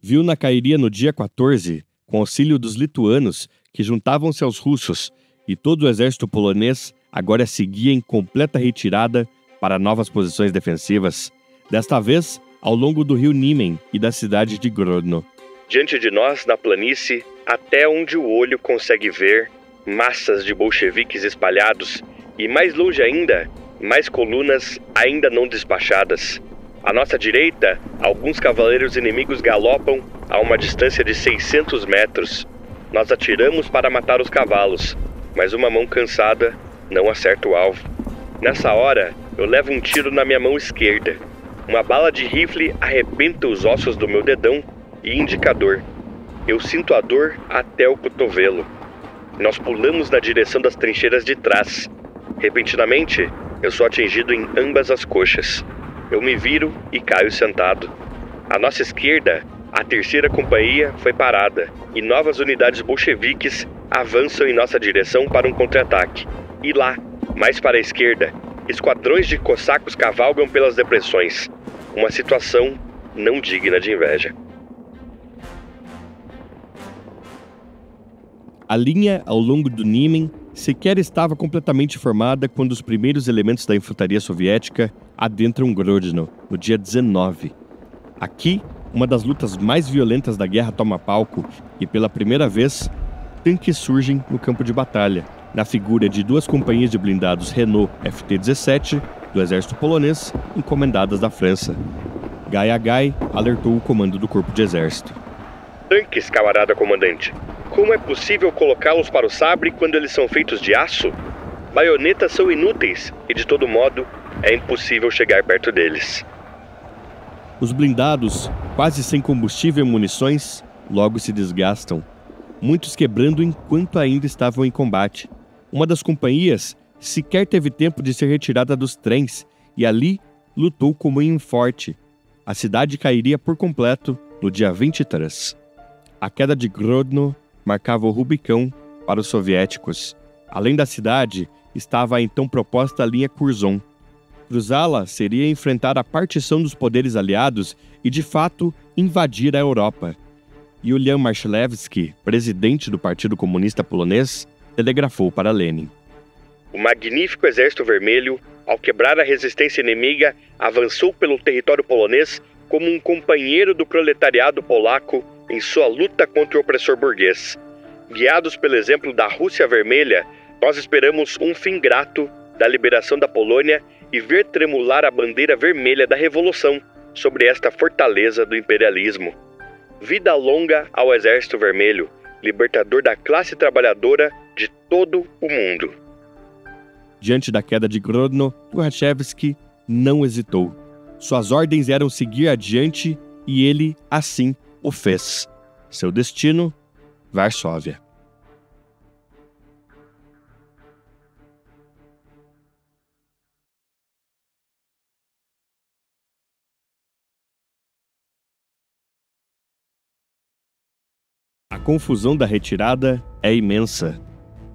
Vilna cairia no dia 14, com auxílio dos lituanos, que juntavam-se aos russos, e todo o exército polonês agora seguia em completa retirada para novas posições defensivas, desta vez ao longo do rio Niemen e da cidade de Grodno. Diante de nós, na planície, até onde o olho consegue ver, massas de bolcheviques espalhados e, mais longe ainda, mais colunas ainda não despachadas. À nossa direita, alguns cavaleiros inimigos galopam a uma distância de 600 metros. Nós atiramos para matar os cavalos, mas uma mão cansada não acerta o alvo. Nessa hora, eu levo um tiro na minha mão esquerda. Uma bala de rifle arrebenta os ossos do meu dedão e indicador. Eu sinto a dor até o cotovelo. Nós pulamos na direção das trincheiras de trás. Repentinamente, eu sou atingido em ambas as coxas. Eu me viro e caio sentado. À nossa esquerda, a 3ª companhia foi parada e novas unidades bolcheviques avançam em nossa direção para um contra-ataque. E lá, mais para a esquerda, esquadrões de cossacos cavalgam pelas depressões. Uma situação não digna de inveja. A linha ao longo do Niemen sequer estava completamente formada quando os primeiros elementos da infantaria soviética adentram Grodno, no dia 19. Aqui, uma das lutas mais violentas da guerra toma palco e, pela primeira vez, tanques surgem no campo de batalha, na figura de 2 companhias de blindados Renault FT-17 do exército polonês, encomendadas da França. Gai alertou o comando do corpo de exército. Tanques, camarada comandante. Como é possível colocá-los para o sabre quando eles são feitos de aço? Baionetas são inúteis e, de todo modo, é impossível chegar perto deles. Os blindados, quase sem combustível e munições, logo se desgastam, muitos quebrando enquanto ainda estavam em combate. Uma das companhias sequer teve tempo de ser retirada dos trens e ali lutou como em um forte. A cidade cairia por completo no dia 23. A queda de Grodno marcava o Rubicão para os soviéticos. Além da cidade, estava a então proposta linha Curzon. Cruzá-la seria enfrentar a partição dos poderes aliados e, de fato, invadir a Europa. Julian Marszalewski, presidente do Partido Comunista Polonês, telegrafou para Lenin: O magnífico Exército Vermelho, ao quebrar a resistência inimiga, avançou pelo território polonês como um companheiro do proletariado polaco em sua luta contra o opressor burguês. Guiados pelo exemplo da Rússia Vermelha, nós esperamos um fim grato da liberação da Polônia e ver tremular a bandeira vermelha da Revolução sobre esta fortaleza do imperialismo. Vida longa ao Exército Vermelho, libertador da classe trabalhadora de todo o mundo. Diante da queda de Grodno, Tukhachevsky não hesitou. Suas ordens eram seguir adiante e ele, assim, o fez. Seu destino, Varsóvia. A confusão da retirada é imensa.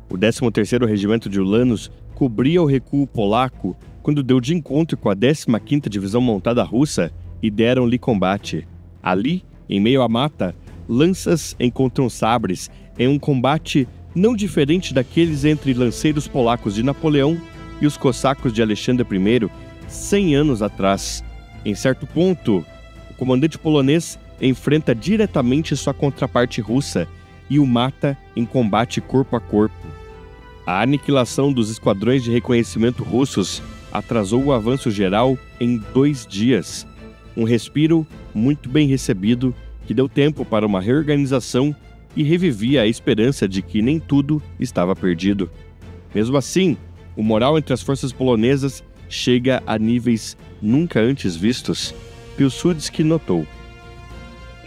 O 13º Regimento de Ulanos cobria o recuo polaco quando deu de encontro com a 15ª Divisão Montada Russa e deram-lhe combate. Ali, em meio à mata, lanças encontram sabres em um combate não diferente daqueles entre lanceiros polacos de Napoleão e os cossacos de Alexandre I, 100 anos atrás. Em certo ponto, o comandante polonês enfrenta diretamente sua contraparte russa e o mata em combate corpo a corpo. A aniquilação dos esquadrões de reconhecimento russos atrasou o avanço geral em 2 dias. Um respiro muito bem recebido que deu tempo para uma reorganização e revivia a esperança de que nem tudo estava perdido. Mesmo assim, o moral entre as forças polonesas chega a níveis nunca antes vistos. Piłsudski notou.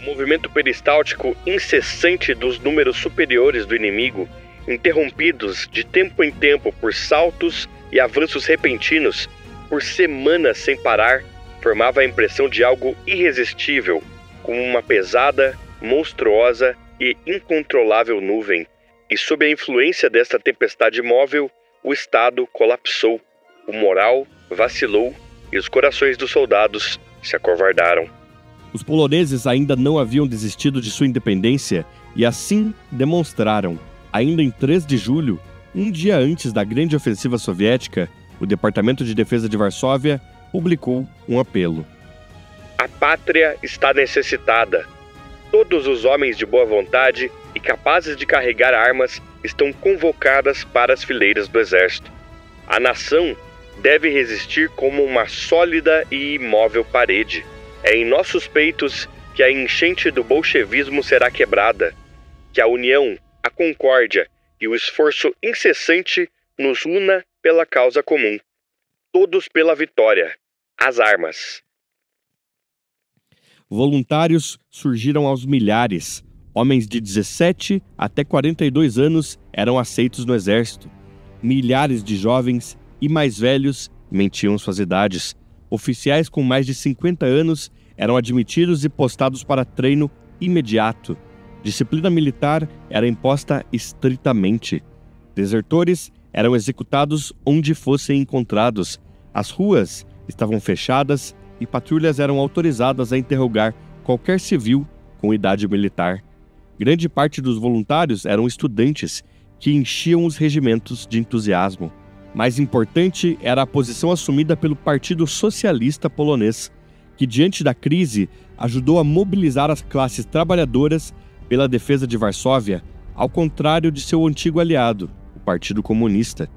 O movimento peristáltico incessante dos números superiores do inimigo, interrompidos de tempo em tempo por saltos e avanços repentinos, por semanas sem parar, formava a impressão de algo irresistível, como uma pesada, monstruosa e incontrolável nuvem. E sob a influência desta tempestade móvel, o Estado colapsou, o moral vacilou e os corações dos soldados se acovardaram. Os poloneses ainda não haviam desistido de sua independência e assim demonstraram. Ainda em 3 de julho, um dia antes da grande ofensiva soviética, o Departamento de Defesa de Varsóvia publicou um apelo. A pátria está necessitada. Todos os homens de boa vontade e capazes de carregar armas estão convocadas para as fileiras do exército. A nação deve resistir como uma sólida e imóvel parede. É em nossos peitos que a enchente do bolchevismo será quebrada, que a união, a concórdia e o esforço incessante nos una pela causa comum. Todos pela vitória. As armas. Voluntários surgiram aos milhares. Homens de 17 até 42 anos eram aceitos no exército. Milhares de jovens e mais velhos mentiam suas idades. Oficiais com mais de 50 anos eram admitidos e postados para treino imediato. Disciplina militar era imposta estritamente. Desertores eram executados onde fossem encontrados. As ruas estavam fechadas e patrulhas eram autorizadas a interrogar qualquer civil com idade militar. Grande parte dos voluntários eram estudantes que enchiam os regimentos de entusiasmo. Mais importante era a posição assumida pelo Partido Socialista Polonês, que diante da crise ajudou a mobilizar as classes trabalhadoras pela defesa de Varsóvia, ao contrário de seu antigo aliado, o Partido Comunista.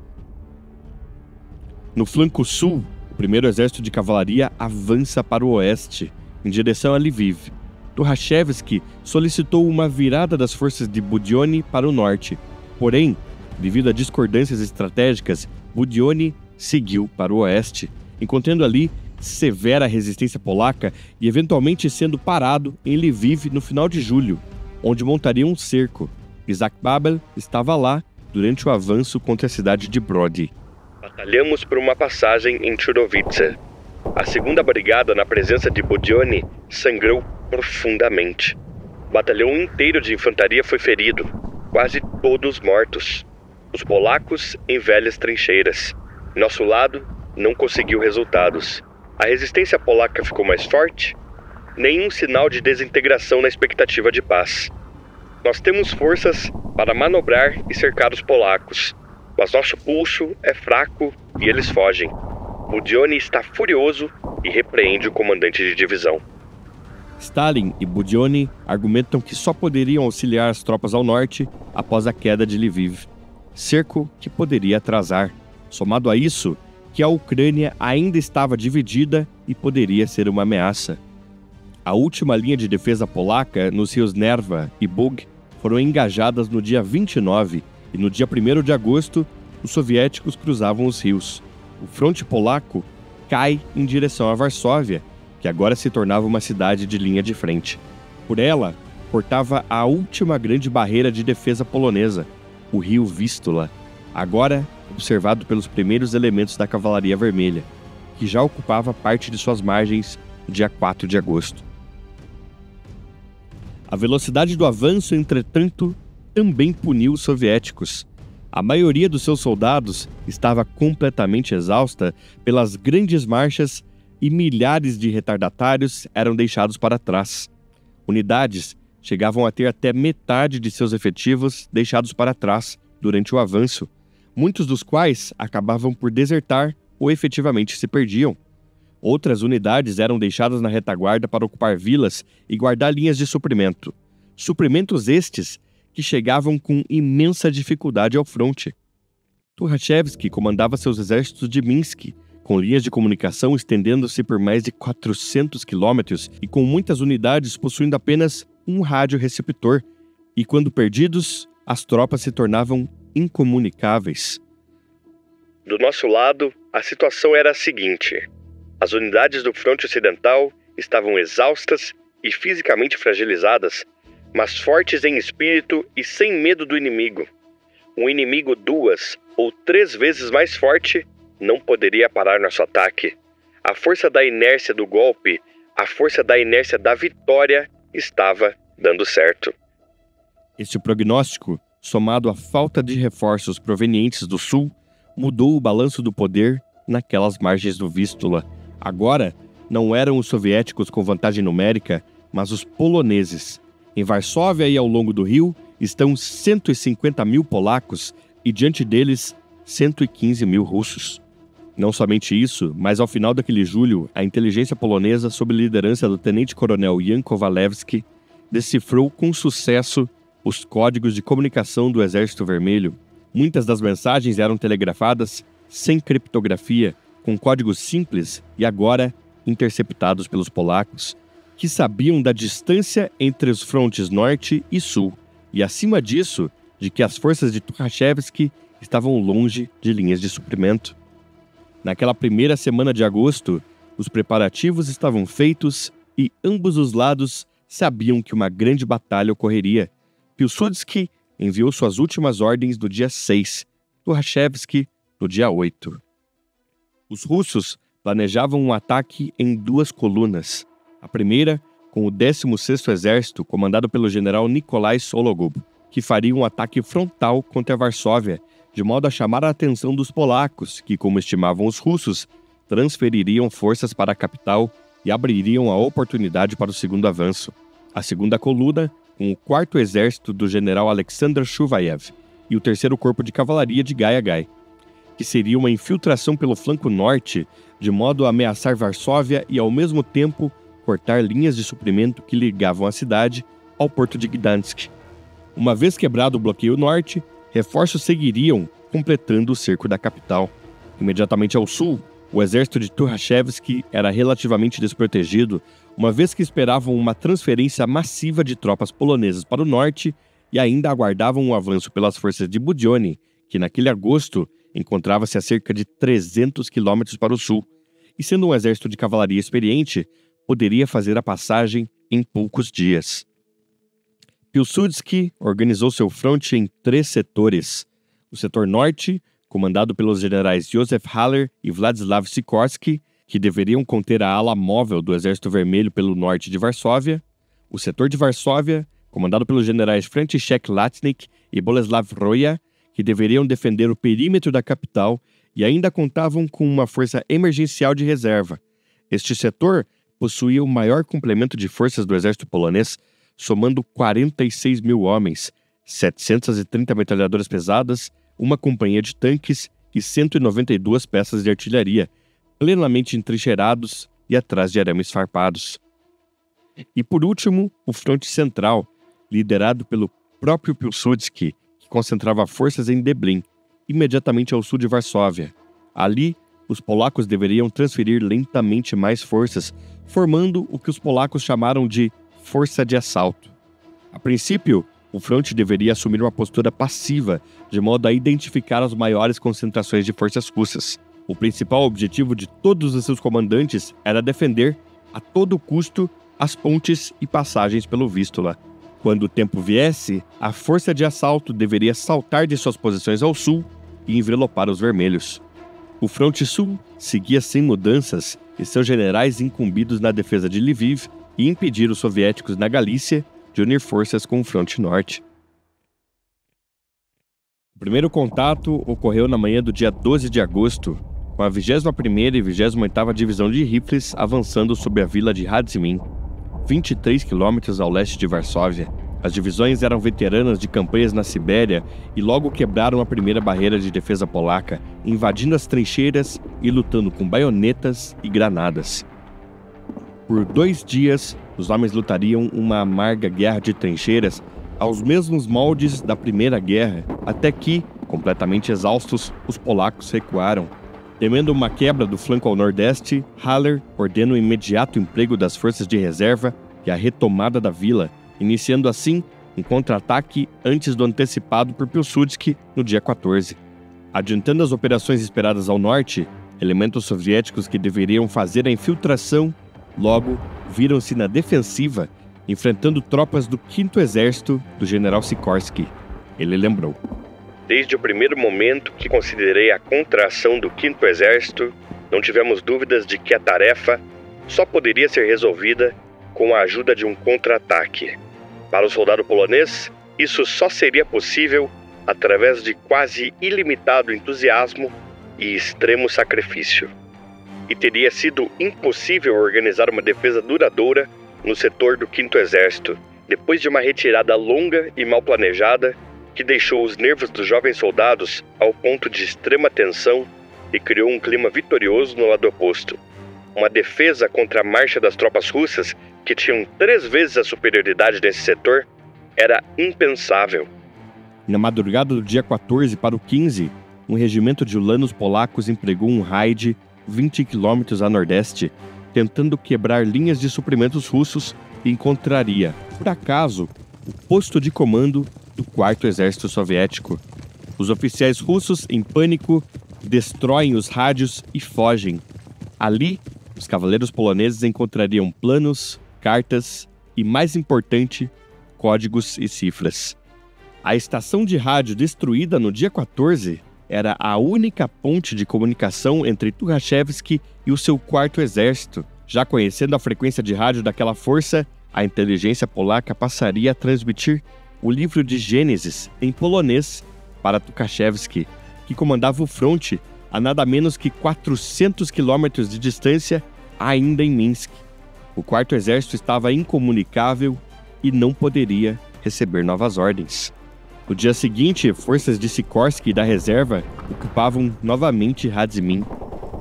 No flanco sul, o 1º Exército de Cavalaria avança para o oeste, em direção a Lviv. Tukhachevsky solicitou uma virada das forças de Budyonny para o norte. Porém, devido a discordâncias estratégicas, Budyonny seguiu para o oeste, encontrando ali severa resistência polaca e eventualmente sendo parado em Lviv no final de julho, onde montaria um cerco. Isaac Babel estava lá durante o avanço contra a cidade de Brody. Batalhamos por uma passagem em Chudovice. A 2ª Brigada, na presença de Budyonny, sangrou profundamente. O batalhão inteiro de infantaria foi ferido, quase todos mortos. Os polacos em velhas trincheiras. Nosso lado não conseguiu resultados. A resistência polaca ficou mais forte? Nenhum sinal de desintegração na expectativa de paz. Nós temos forças para manobrar e cercar os polacos, mas nosso pulso é fraco e eles fogem. Budyonny está furioso e repreende o comandante de divisão. Stalin e Budyonny argumentam que só poderiam auxiliar as tropas ao norte após a queda de Lviv, cerco que poderia atrasar. Somado a isso, que a Ucrânia ainda estava dividida e poderia ser uma ameaça. A última linha de defesa polaca nos rios Nerva e Bug foram engajadas no dia 29 e no dia 1º de agosto, os soviéticos cruzavam os rios. O fronte polaco cai em direção a Varsóvia, que agora se tornava uma cidade de linha de frente. Por ela, cortava a última grande barreira de defesa polonesa, o rio Vístula, agora observado pelos primeiros elementos da Cavalaria Vermelha, que já ocupava parte de suas margens no dia 4 de agosto. A velocidade do avanço, entretanto, também puniu os soviéticos. A maioria dos seus soldados estava completamente exausta pelas grandes marchas e milhares de retardatários eram deixados para trás. Unidades chegavam a ter até metade de seus efetivos deixados para trás durante o avanço, muitos dos quais acabavam por desertar ou efetivamente se perdiam. Outras unidades eram deixadas na retaguarda para ocupar vilas e guardar linhas de suprimento. Suprimentos estes que chegavam com imensa dificuldade ao fronte. Tukhachevsky comandava seus exércitos de Minsk, com linhas de comunicação estendendo-se por mais de 400 quilômetros e com muitas unidades possuindo apenas um rádio receptor, e quando perdidos, as tropas se tornavam incomunicáveis. Do nosso lado, a situação era a seguinte: as unidades do fronte ocidental estavam exaustas e fisicamente fragilizadas, mas fortes em espírito e sem medo do inimigo. Um inimigo 2 ou 3 vezes mais forte não poderia parar nosso ataque. A força da inércia do golpe, a força da inércia da vitória, estava dando certo. Este prognóstico, somado à falta de reforços provenientes do sul, mudou o balanço do poder naquelas margens do Vístula. Agora, não eram os soviéticos com vantagem numérica, mas os poloneses. Em Varsóvia e ao longo do rio estão 150 mil polacos e diante deles 115 mil russos. Não somente isso, mas ao final daquele julho, a inteligência polonesa, sob liderança do tenente-coronel Jan Kowalewski, decifrou com sucesso os códigos de comunicação do Exército Vermelho. Muitas das mensagens eram telegrafadas sem criptografia, com códigos simples e agora interceptados pelos polacos, que sabiam da distância entre os frontes norte e sul, e acima disso, de que as forças de Tukhachevsky estavam longe de linhas de suprimento. Naquela primeira semana de agosto, os preparativos estavam feitos e ambos os lados sabiam que uma grande batalha ocorreria. Pilsudski enviou suas últimas ordens no dia 6, Tukhachevsky no dia 8. Os russos planejavam um ataque em 2 colunas. A primeira, com o 16º Exército, comandado pelo general Nikolai Sologub, que faria um ataque frontal contra Varsóvia, de modo a chamar a atenção dos polacos, que, como estimavam os russos, transfeririam forças para a capital e abririam a oportunidade para o segundo avanço. A segunda coluna, com o 4º Exército do general Alexander Shuvayev e o 3º Corpo de Cavalaria de Gaiagai, que seria uma infiltração pelo flanco norte, de modo a ameaçar Varsóvia e, ao mesmo tempo, cortar linhas de suprimento que ligavam a cidade ao porto de Gdansk. Uma vez quebrado o bloqueio norte, reforços seguiriam, completando o cerco da capital. Imediatamente ao sul, o exército de Tukhachevsky era relativamente desprotegido, uma vez que esperavam uma transferência massiva de tropas polonesas para o norte e ainda aguardavam um avanço pelas forças de Budyonny, que naquele agosto encontrava-se a cerca de 300 quilômetros para o sul, e sendo um exército de cavalaria experiente, poderia fazer a passagem em poucos dias. Pilsudski organizou seu fronte em 3 setores. O setor norte, comandado pelos generais Josef Haller e Vladislav Sikorski, que deveriam conter a ala móvel do Exército Vermelho pelo norte de Varsóvia. O setor de Varsóvia, comandado pelos generais František Latnik e Boleslav Roya, que deveriam defender o perímetro da capital e ainda contavam com uma força emergencial de reserva. Este setor possuía o maior complemento de forças do exército polonês, somando 46 mil homens, 730 metralhadoras pesadas, uma companhia de tanques e 192 peças de artilharia, plenamente entrincheirados e atrás de arames farpados. E por último, o fronte central, liderado pelo próprio Pilsudski, que concentrava forças em Deblin, imediatamente ao sul de Varsóvia. Ali, os polacos deveriam transferir lentamente mais forças, formando o que os polacos chamaram de força de assalto. A princípio, o fronte deveria assumir uma postura passiva, de modo a identificar as maiores concentrações de forças russas. O principal objetivo de todos os seus comandantes era defender, a todo custo, as pontes e passagens pelo Vístula. Quando o tempo viesse, a força de assalto deveria saltar de suas posições ao sul e envelopar os vermelhos. O fronte sul seguia sem mudanças e seus generais incumbidos na defesa de Lviv e impedir os soviéticos na Galícia de unir forças com o fronte norte. O primeiro contato ocorreu na manhã do dia 12 de agosto, com a 21ª e 28ª Divisão de Rifles avançando sobre a vila de Radzmin, 23 quilômetros ao leste de Varsóvia. As divisões eram veteranas de campanhas na Sibéria e logo quebraram a primeira barreira de defesa polaca, invadindo as trincheiras e lutando com baionetas e granadas. Por 2 dias, os homens lutariam uma amarga guerra de trincheiras aos mesmos moldes da Primeira Guerra, até que, completamente exaustos, os polacos recuaram. Temendo uma quebra do flanco ao nordeste, Haller ordena o imediato emprego das forças de reserva e a retomada da vila, iniciando assim um contra-ataque antes do antecipado por Pilsudski no dia 14. Adiantando as operações esperadas ao norte, elementos soviéticos que deveriam fazer a infiltração logo viram-se na defensiva, enfrentando tropas do 5º Exército do general Sikorsky. Ele lembrou: Desde o primeiro momento que considerei a contração do 5º Exército, não tivemos dúvidas de que a tarefa só poderia ser resolvida com a ajuda de um contra-ataque. Para o soldado polonês, isso só seria possível através de quase ilimitado entusiasmo e extremo sacrifício. E teria sido impossível organizar uma defesa duradoura no setor do 5º Exército, depois de uma retirada longa e mal planejada que deixou os nervos dos jovens soldados ao ponto de extrema tensão e criou um clima vitorioso no lado oposto. Uma defesa contra a marcha das tropas russas, que tinham 3 vezes a superioridade nesse setor, era impensável. Na madrugada do dia 14 para o 15, um regimento de ulanos polacos empregou um raid 20 quilômetros a nordeste, tentando quebrar linhas de suprimentos russos e encontraria, por acaso, o posto de comando do 4º Exército Soviético. Os oficiais russos, em pânico, destroem os rádios e fogem. Ali, os cavaleiros poloneses encontrariam planos, cartas e, mais importante, códigos e cifras. A estação de rádio destruída no dia 14 era a única ponte de comunicação entre Tukhachevsky e o seu 4º Exército. Já conhecendo a frequência de rádio daquela força, a inteligência polaca passaria a transmitir o livro de Gênesis em polonês para Tukhachevsky, que comandava o fronte a nada menos que 400 quilômetros de distância, ainda em Minsk. O 4º Exército estava incomunicável e não poderia receber novas ordens. No dia seguinte, forças de Sikorsky e da reserva ocupavam novamente Radzmin.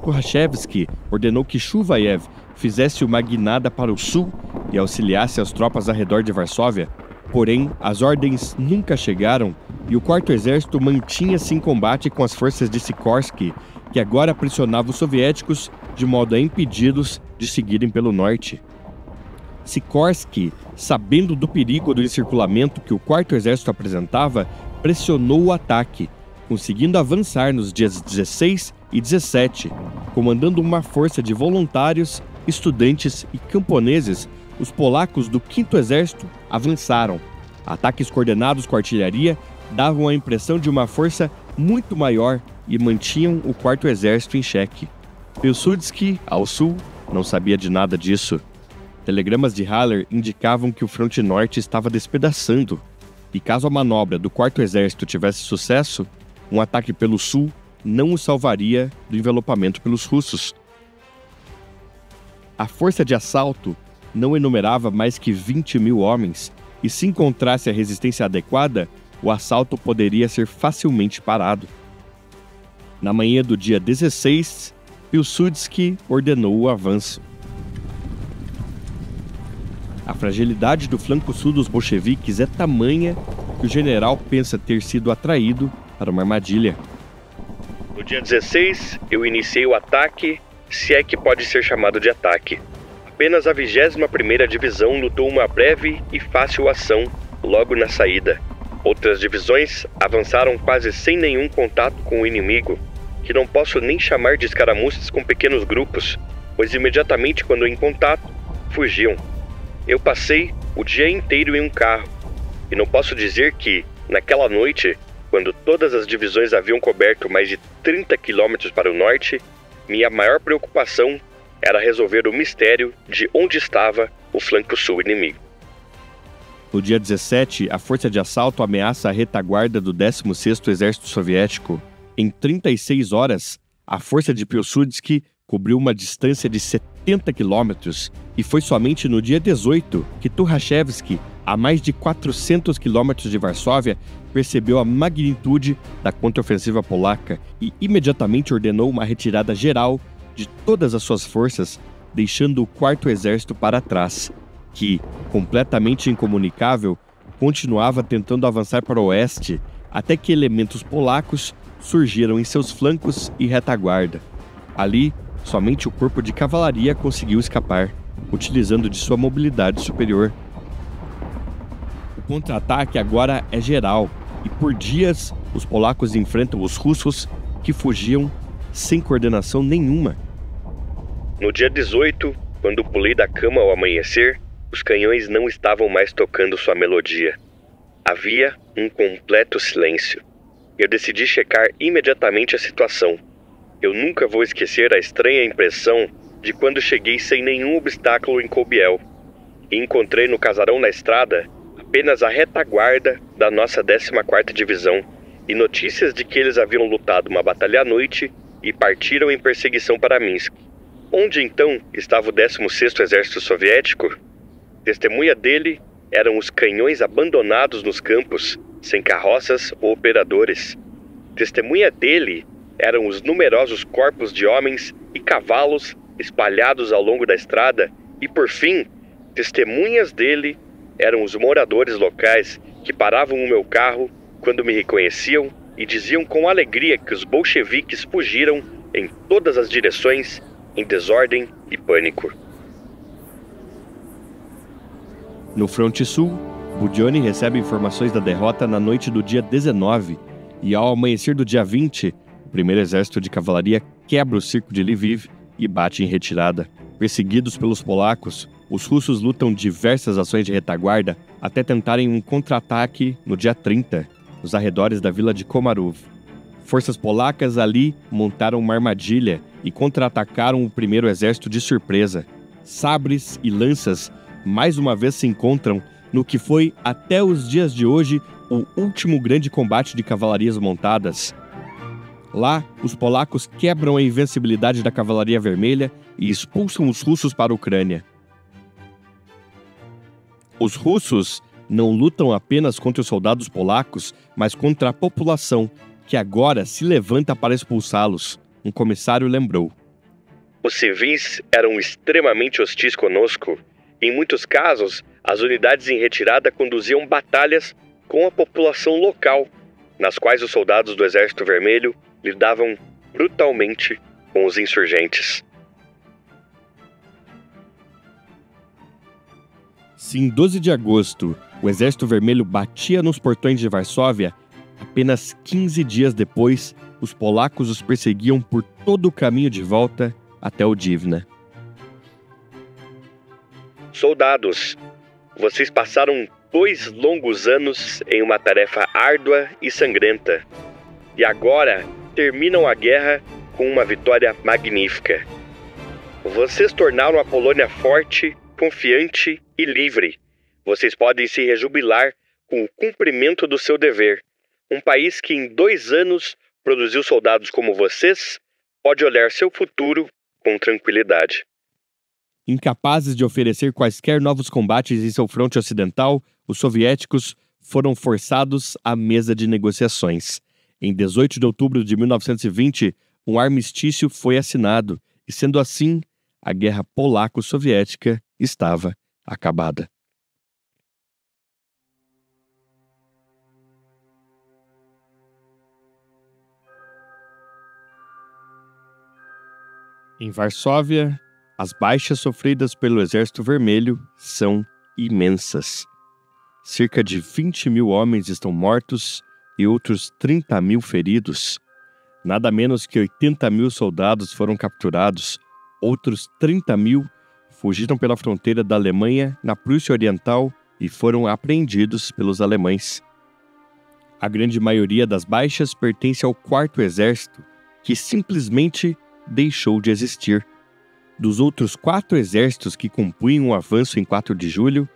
Tukhachevsky ordenou que Shuvaev fizesse uma guinada para o sul e auxiliasse as tropas ao redor de Varsóvia. Porém, as ordens nunca chegaram e o 4º Exército mantinha-se em combate com as forças de Sikorsky, que agora pressionavam os soviéticos de modo a impedi-los de seguirem pelo norte. Sikorsky, sabendo do perigo do encirculamento que o 4º Exército apresentava, pressionou o ataque, conseguindo avançar nos dias 16 e 17. Comandando uma força de voluntários, estudantes e camponeses, os polacos do 5º Exército avançaram. Ataques coordenados com artilharia davam a impressão de uma força muito maior e mantinham o 4º Exército em xeque. Pilsudski, ao sul, não sabia de nada disso. Telegramas de Haller indicavam que o fronte norte estava despedaçando, e caso a manobra do 4º Exército tivesse sucesso, um ataque pelo sul não o salvaria do envelopamento pelos russos. A força de assalto não enumerava mais que 20.000 homens, e se encontrasse a resistência adequada, o assalto poderia ser facilmente parado. Na manhã do dia 16, Pilsudski ordenou o avanço. A fragilidade do flanco sul dos bolcheviques é tamanha que o general pensa ter sido atraído para uma armadilha. No dia 16, eu iniciei o ataque, se é que pode ser chamado de ataque. Apenas a 21ª Divisão lutou uma breve e fácil ação logo na saída. Outras divisões avançaram quase sem nenhum contato com o inimigo, que não posso nem chamar de escaramuças com pequenos grupos, pois imediatamente quando em contato, fugiam. Eu passei o dia inteiro em um carro, e não posso dizer que, naquela noite, quando todas as divisões haviam coberto mais de 30 quilômetros para o norte, minha maior preocupação era resolver o mistério de onde estava o flanco sul inimigo. No dia 17, a força de assalto ameaça a retaguarda do 16º Exército Soviético. Em 36 horas, a força de Pilsudski cobriu uma distância de 70 quilômetros e foi somente no dia 18 que Tukhachevsky, a mais de 400 quilômetros de Varsóvia, percebeu a magnitude da contraofensiva polaca e imediatamente ordenou uma retirada geral de todas as suas forças, deixando o 4º Exército para trás, que, completamente incomunicável, continuava tentando avançar para o oeste, até que elementos polacos surgiram em seus flancos e retaguarda. Ali, somente o corpo de cavalaria conseguiu escapar, utilizando de sua mobilidade superior. O contra-ataque agora é geral, e por dias os polacos enfrentam os russos que fugiam sem coordenação nenhuma. No dia 18, quando pulei da cama ao amanhecer, os canhões não estavam mais tocando sua melodia. Havia um completo silêncio. Eu decidi checar imediatamente a situação. Eu nunca vou esquecer a estranha impressão de quando cheguei sem nenhum obstáculo em Kobiel e encontrei no casarão na estrada apenas a retaguarda da nossa 14ª Divisão e notícias de que eles haviam lutado uma batalha à noite e partiram em perseguição para Minsk. Onde então estava o 16º Exército Soviético? Testemunha dele eram os canhões abandonados nos campos, sem carroças ou operadores. Testemunha dele eram os numerosos corpos de homens e cavalos espalhados ao longo da estrada e, por fim, testemunhas dele eram os moradores locais que paravam o meu carro quando me reconheciam e diziam com alegria que os bolcheviques fugiram em todas as direções, em desordem e pânico. No fronte sul, Budyonny recebe informações da derrota na noite do dia 19 e, ao amanhecer do dia 20, o 1º Exército de Cavalaria quebra o cerco de Lviv e bate em retirada. Perseguidos pelos polacos, os russos lutam diversas ações de retaguarda até tentarem um contra-ataque no dia 30, nos arredores da vila de Komarów. Forças polacas ali montaram uma armadilha e contra-atacaram o 1º Exército de surpresa. Sabres e lanças mais uma vez se encontram no que foi, até os dias de hoje, o último grande combate de cavalarias montadas. Lá, os polacos quebram a invencibilidade da Cavalaria Vermelha e expulsam os russos para a Ucrânia. Os russos não lutam apenas contra os soldados polacos, mas contra a população, que agora se levanta para expulsá-los, um comissário lembrou. Os civis eram extremamente hostis conosco. Em muitos casos, as unidades em retirada conduziam batalhas com a população local, nas quais os soldados do Exército Vermelho lidavam brutalmente com os insurgentes. Se em 12 de agosto o Exército Vermelho batia nos portões de Varsóvia, apenas 15 dias depois, os polacos os perseguiam por todo o caminho de volta até o Dvina. Soldados, vocês passaram 2 longos anos em uma tarefa árdua e sangrenta. E agora terminam a guerra com uma vitória magnífica. Vocês tornaram a Polônia forte, confiante e livre. Vocês podem se rejubilar com o cumprimento do seu dever. Um país que em 2 anos produziu soldados como vocês pode olhar seu futuro com tranquilidade. Incapazes de oferecer quaisquer novos combates em seu fronte ocidental, os soviéticos foram forçados à mesa de negociações. Em 18 de outubro de 1920, um armistício foi assinado e, sendo assim, a guerra polaco-soviética estava acabada. Em Varsóvia, as baixas sofridas pelo Exército Vermelho são imensas. Cerca de 20.000 homens estão mortos e outros 30.000 feridos. Nada menos que 80.000 soldados foram capturados. Outros 30.000 fugiram pela fronteira da Alemanha na Prússia Oriental e foram apreendidos pelos alemães. A grande maioria das baixas pertence ao 4º Exército, que simplesmente deixou de existir. Dos outros 4 exércitos que compunham o avanço em 4 de julho,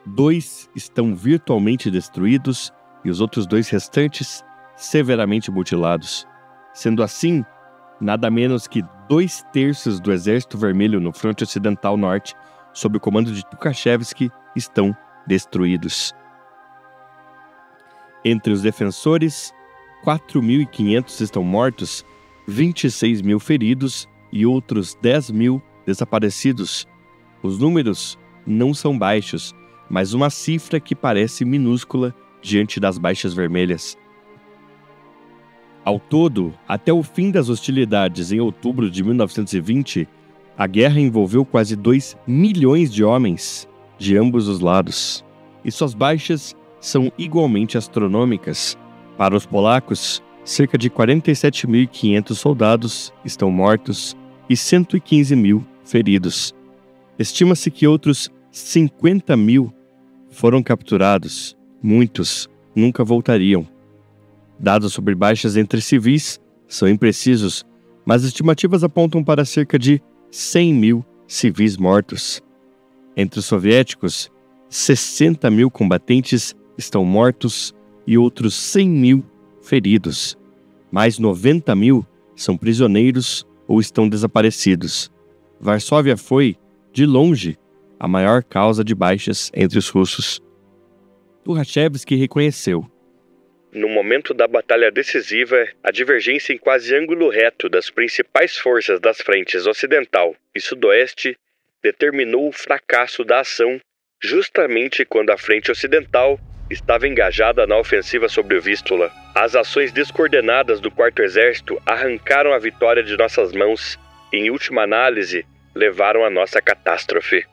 2 estão virtualmente destruídos e os outros 2 restantes severamente mutilados. Sendo assim, nada menos que 2/3 do Exército Vermelho no fronte ocidental norte, sob o comando de Tukhachevsky, estão destruídos. Entre os defensores, 4.500 estão mortos, 26.000 feridos e outros 10.000 desaparecidos. Os números não são baixos, mas uma cifra que parece minúscula diante das baixas vermelhas. Ao todo, até o fim das hostilidades em outubro de 1920, a guerra envolveu quase 2 milhões de homens de ambos os lados, e suas baixas são igualmente astronômicas. Para os polacos, cerca de 47.500 soldados estão mortos e 115.000 feridos. Estima-se que outros 50.000 foram capturados. Muitos nunca voltariam. Dados sobre baixas entre civis são imprecisos, mas estimativas apontam para cerca de 100.000 civis mortos. Entre os soviéticos, 60.000 combatentes estão mortos e outros 100.000 feridos. Mais 90.000 são prisioneiros ou estão desaparecidos. Varsóvia foi, de longe, a maior causa de baixas entre os russos. Tukhachevsky reconheceu: no momento da batalha decisiva, a divergência em quase ângulo reto das principais forças das frentes ocidental e sudoeste determinou o fracasso da ação justamente quando a frente ocidental estava engajada na ofensiva sobre o Vístula. As ações descoordenadas do Quarto Exército arrancaram a vitória de nossas mãos e, em última análise, levaram à nossa catástrofe.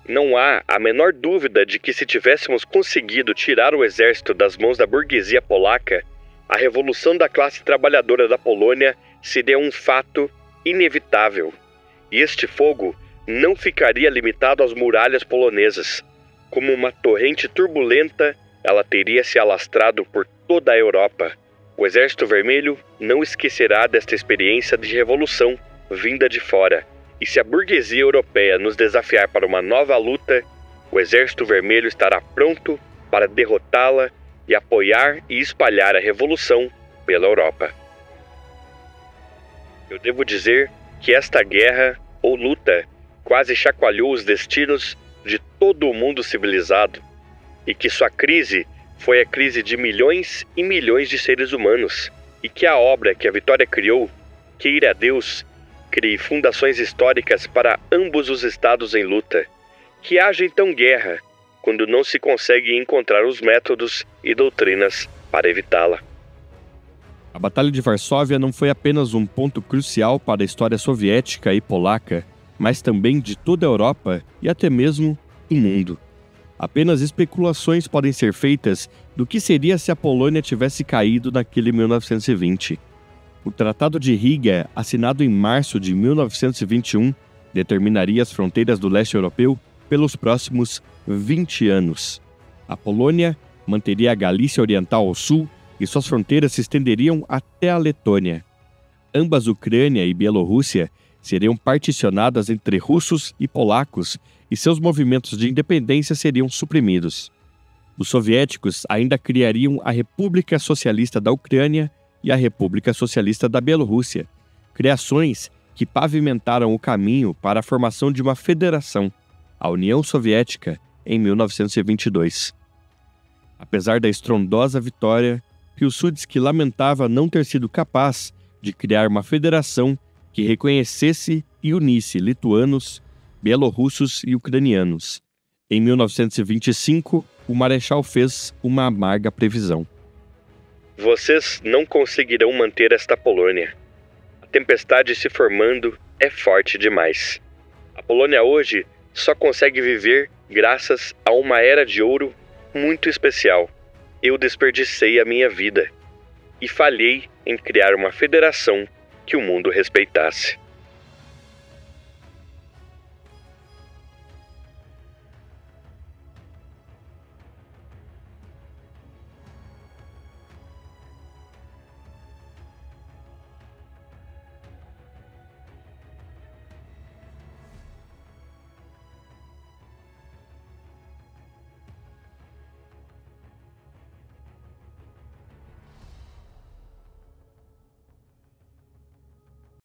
Não há a menor dúvida de que se tivéssemos conseguido tirar o exército das mãos da burguesia polaca, a revolução da classe trabalhadora da Polônia seria um fato inevitável. E este fogo não ficaria limitado às muralhas polonesas. Como uma torrente turbulenta, ela teria se alastrado por toda a Europa. O Exército Vermelho não esquecerá desta experiência de revolução vinda de fora. E se a burguesia europeia nos desafiar para uma nova luta, o Exército Vermelho estará pronto para derrotá-la e apoiar e espalhar a revolução pela Europa. Eu devo dizer que esta guerra, ou luta, quase chacoalhou os destinos de todo o mundo civilizado, e que sua crise foi a crise de milhões e milhões de seres humanos, e que a obra que a vitória criou, queira Deus, crie fundações históricas para ambos os estados em luta. Que haja então guerra, quando não se consegue encontrar os métodos e doutrinas para evitá-la. A Batalha de Varsóvia não foi apenas um ponto crucial para a história soviética e polaca, mas também de toda a Europa e até mesmo do mundo. Apenas especulações podem ser feitas do que seria se a Polônia tivesse caído naquele 1920. O Tratado de Riga, assinado em março de 1921, determinaria as fronteiras do leste europeu pelos próximos 20 anos. A Polônia manteria a Galícia Oriental ao sul e suas fronteiras se estenderiam até a Letônia. Ambas Ucrânia e Bielorrússia seriam particionadas entre russos e polacos e seus movimentos de independência seriam suprimidos. Os soviéticos ainda criariam a República Socialista da Ucrânia e a República Socialista da Bielorrússia, criações que pavimentaram o caminho para a formação de uma federação, a União Soviética, em 1922. Apesar da estrondosa vitória, Pilsudski lamentava não ter sido capaz de criar uma federação que reconhecesse e unisse lituanos, bielorrussos e ucranianos. Em 1925, o Marechal fez uma amarga previsão. Vocês não conseguirão manter esta Polônia. A tempestade se formando é forte demais. A Polônia hoje só consegue viver graças a uma era de ouro muito especial. Eu desperdicei a minha vida e falhei em criar uma federação que o mundo respeitasse.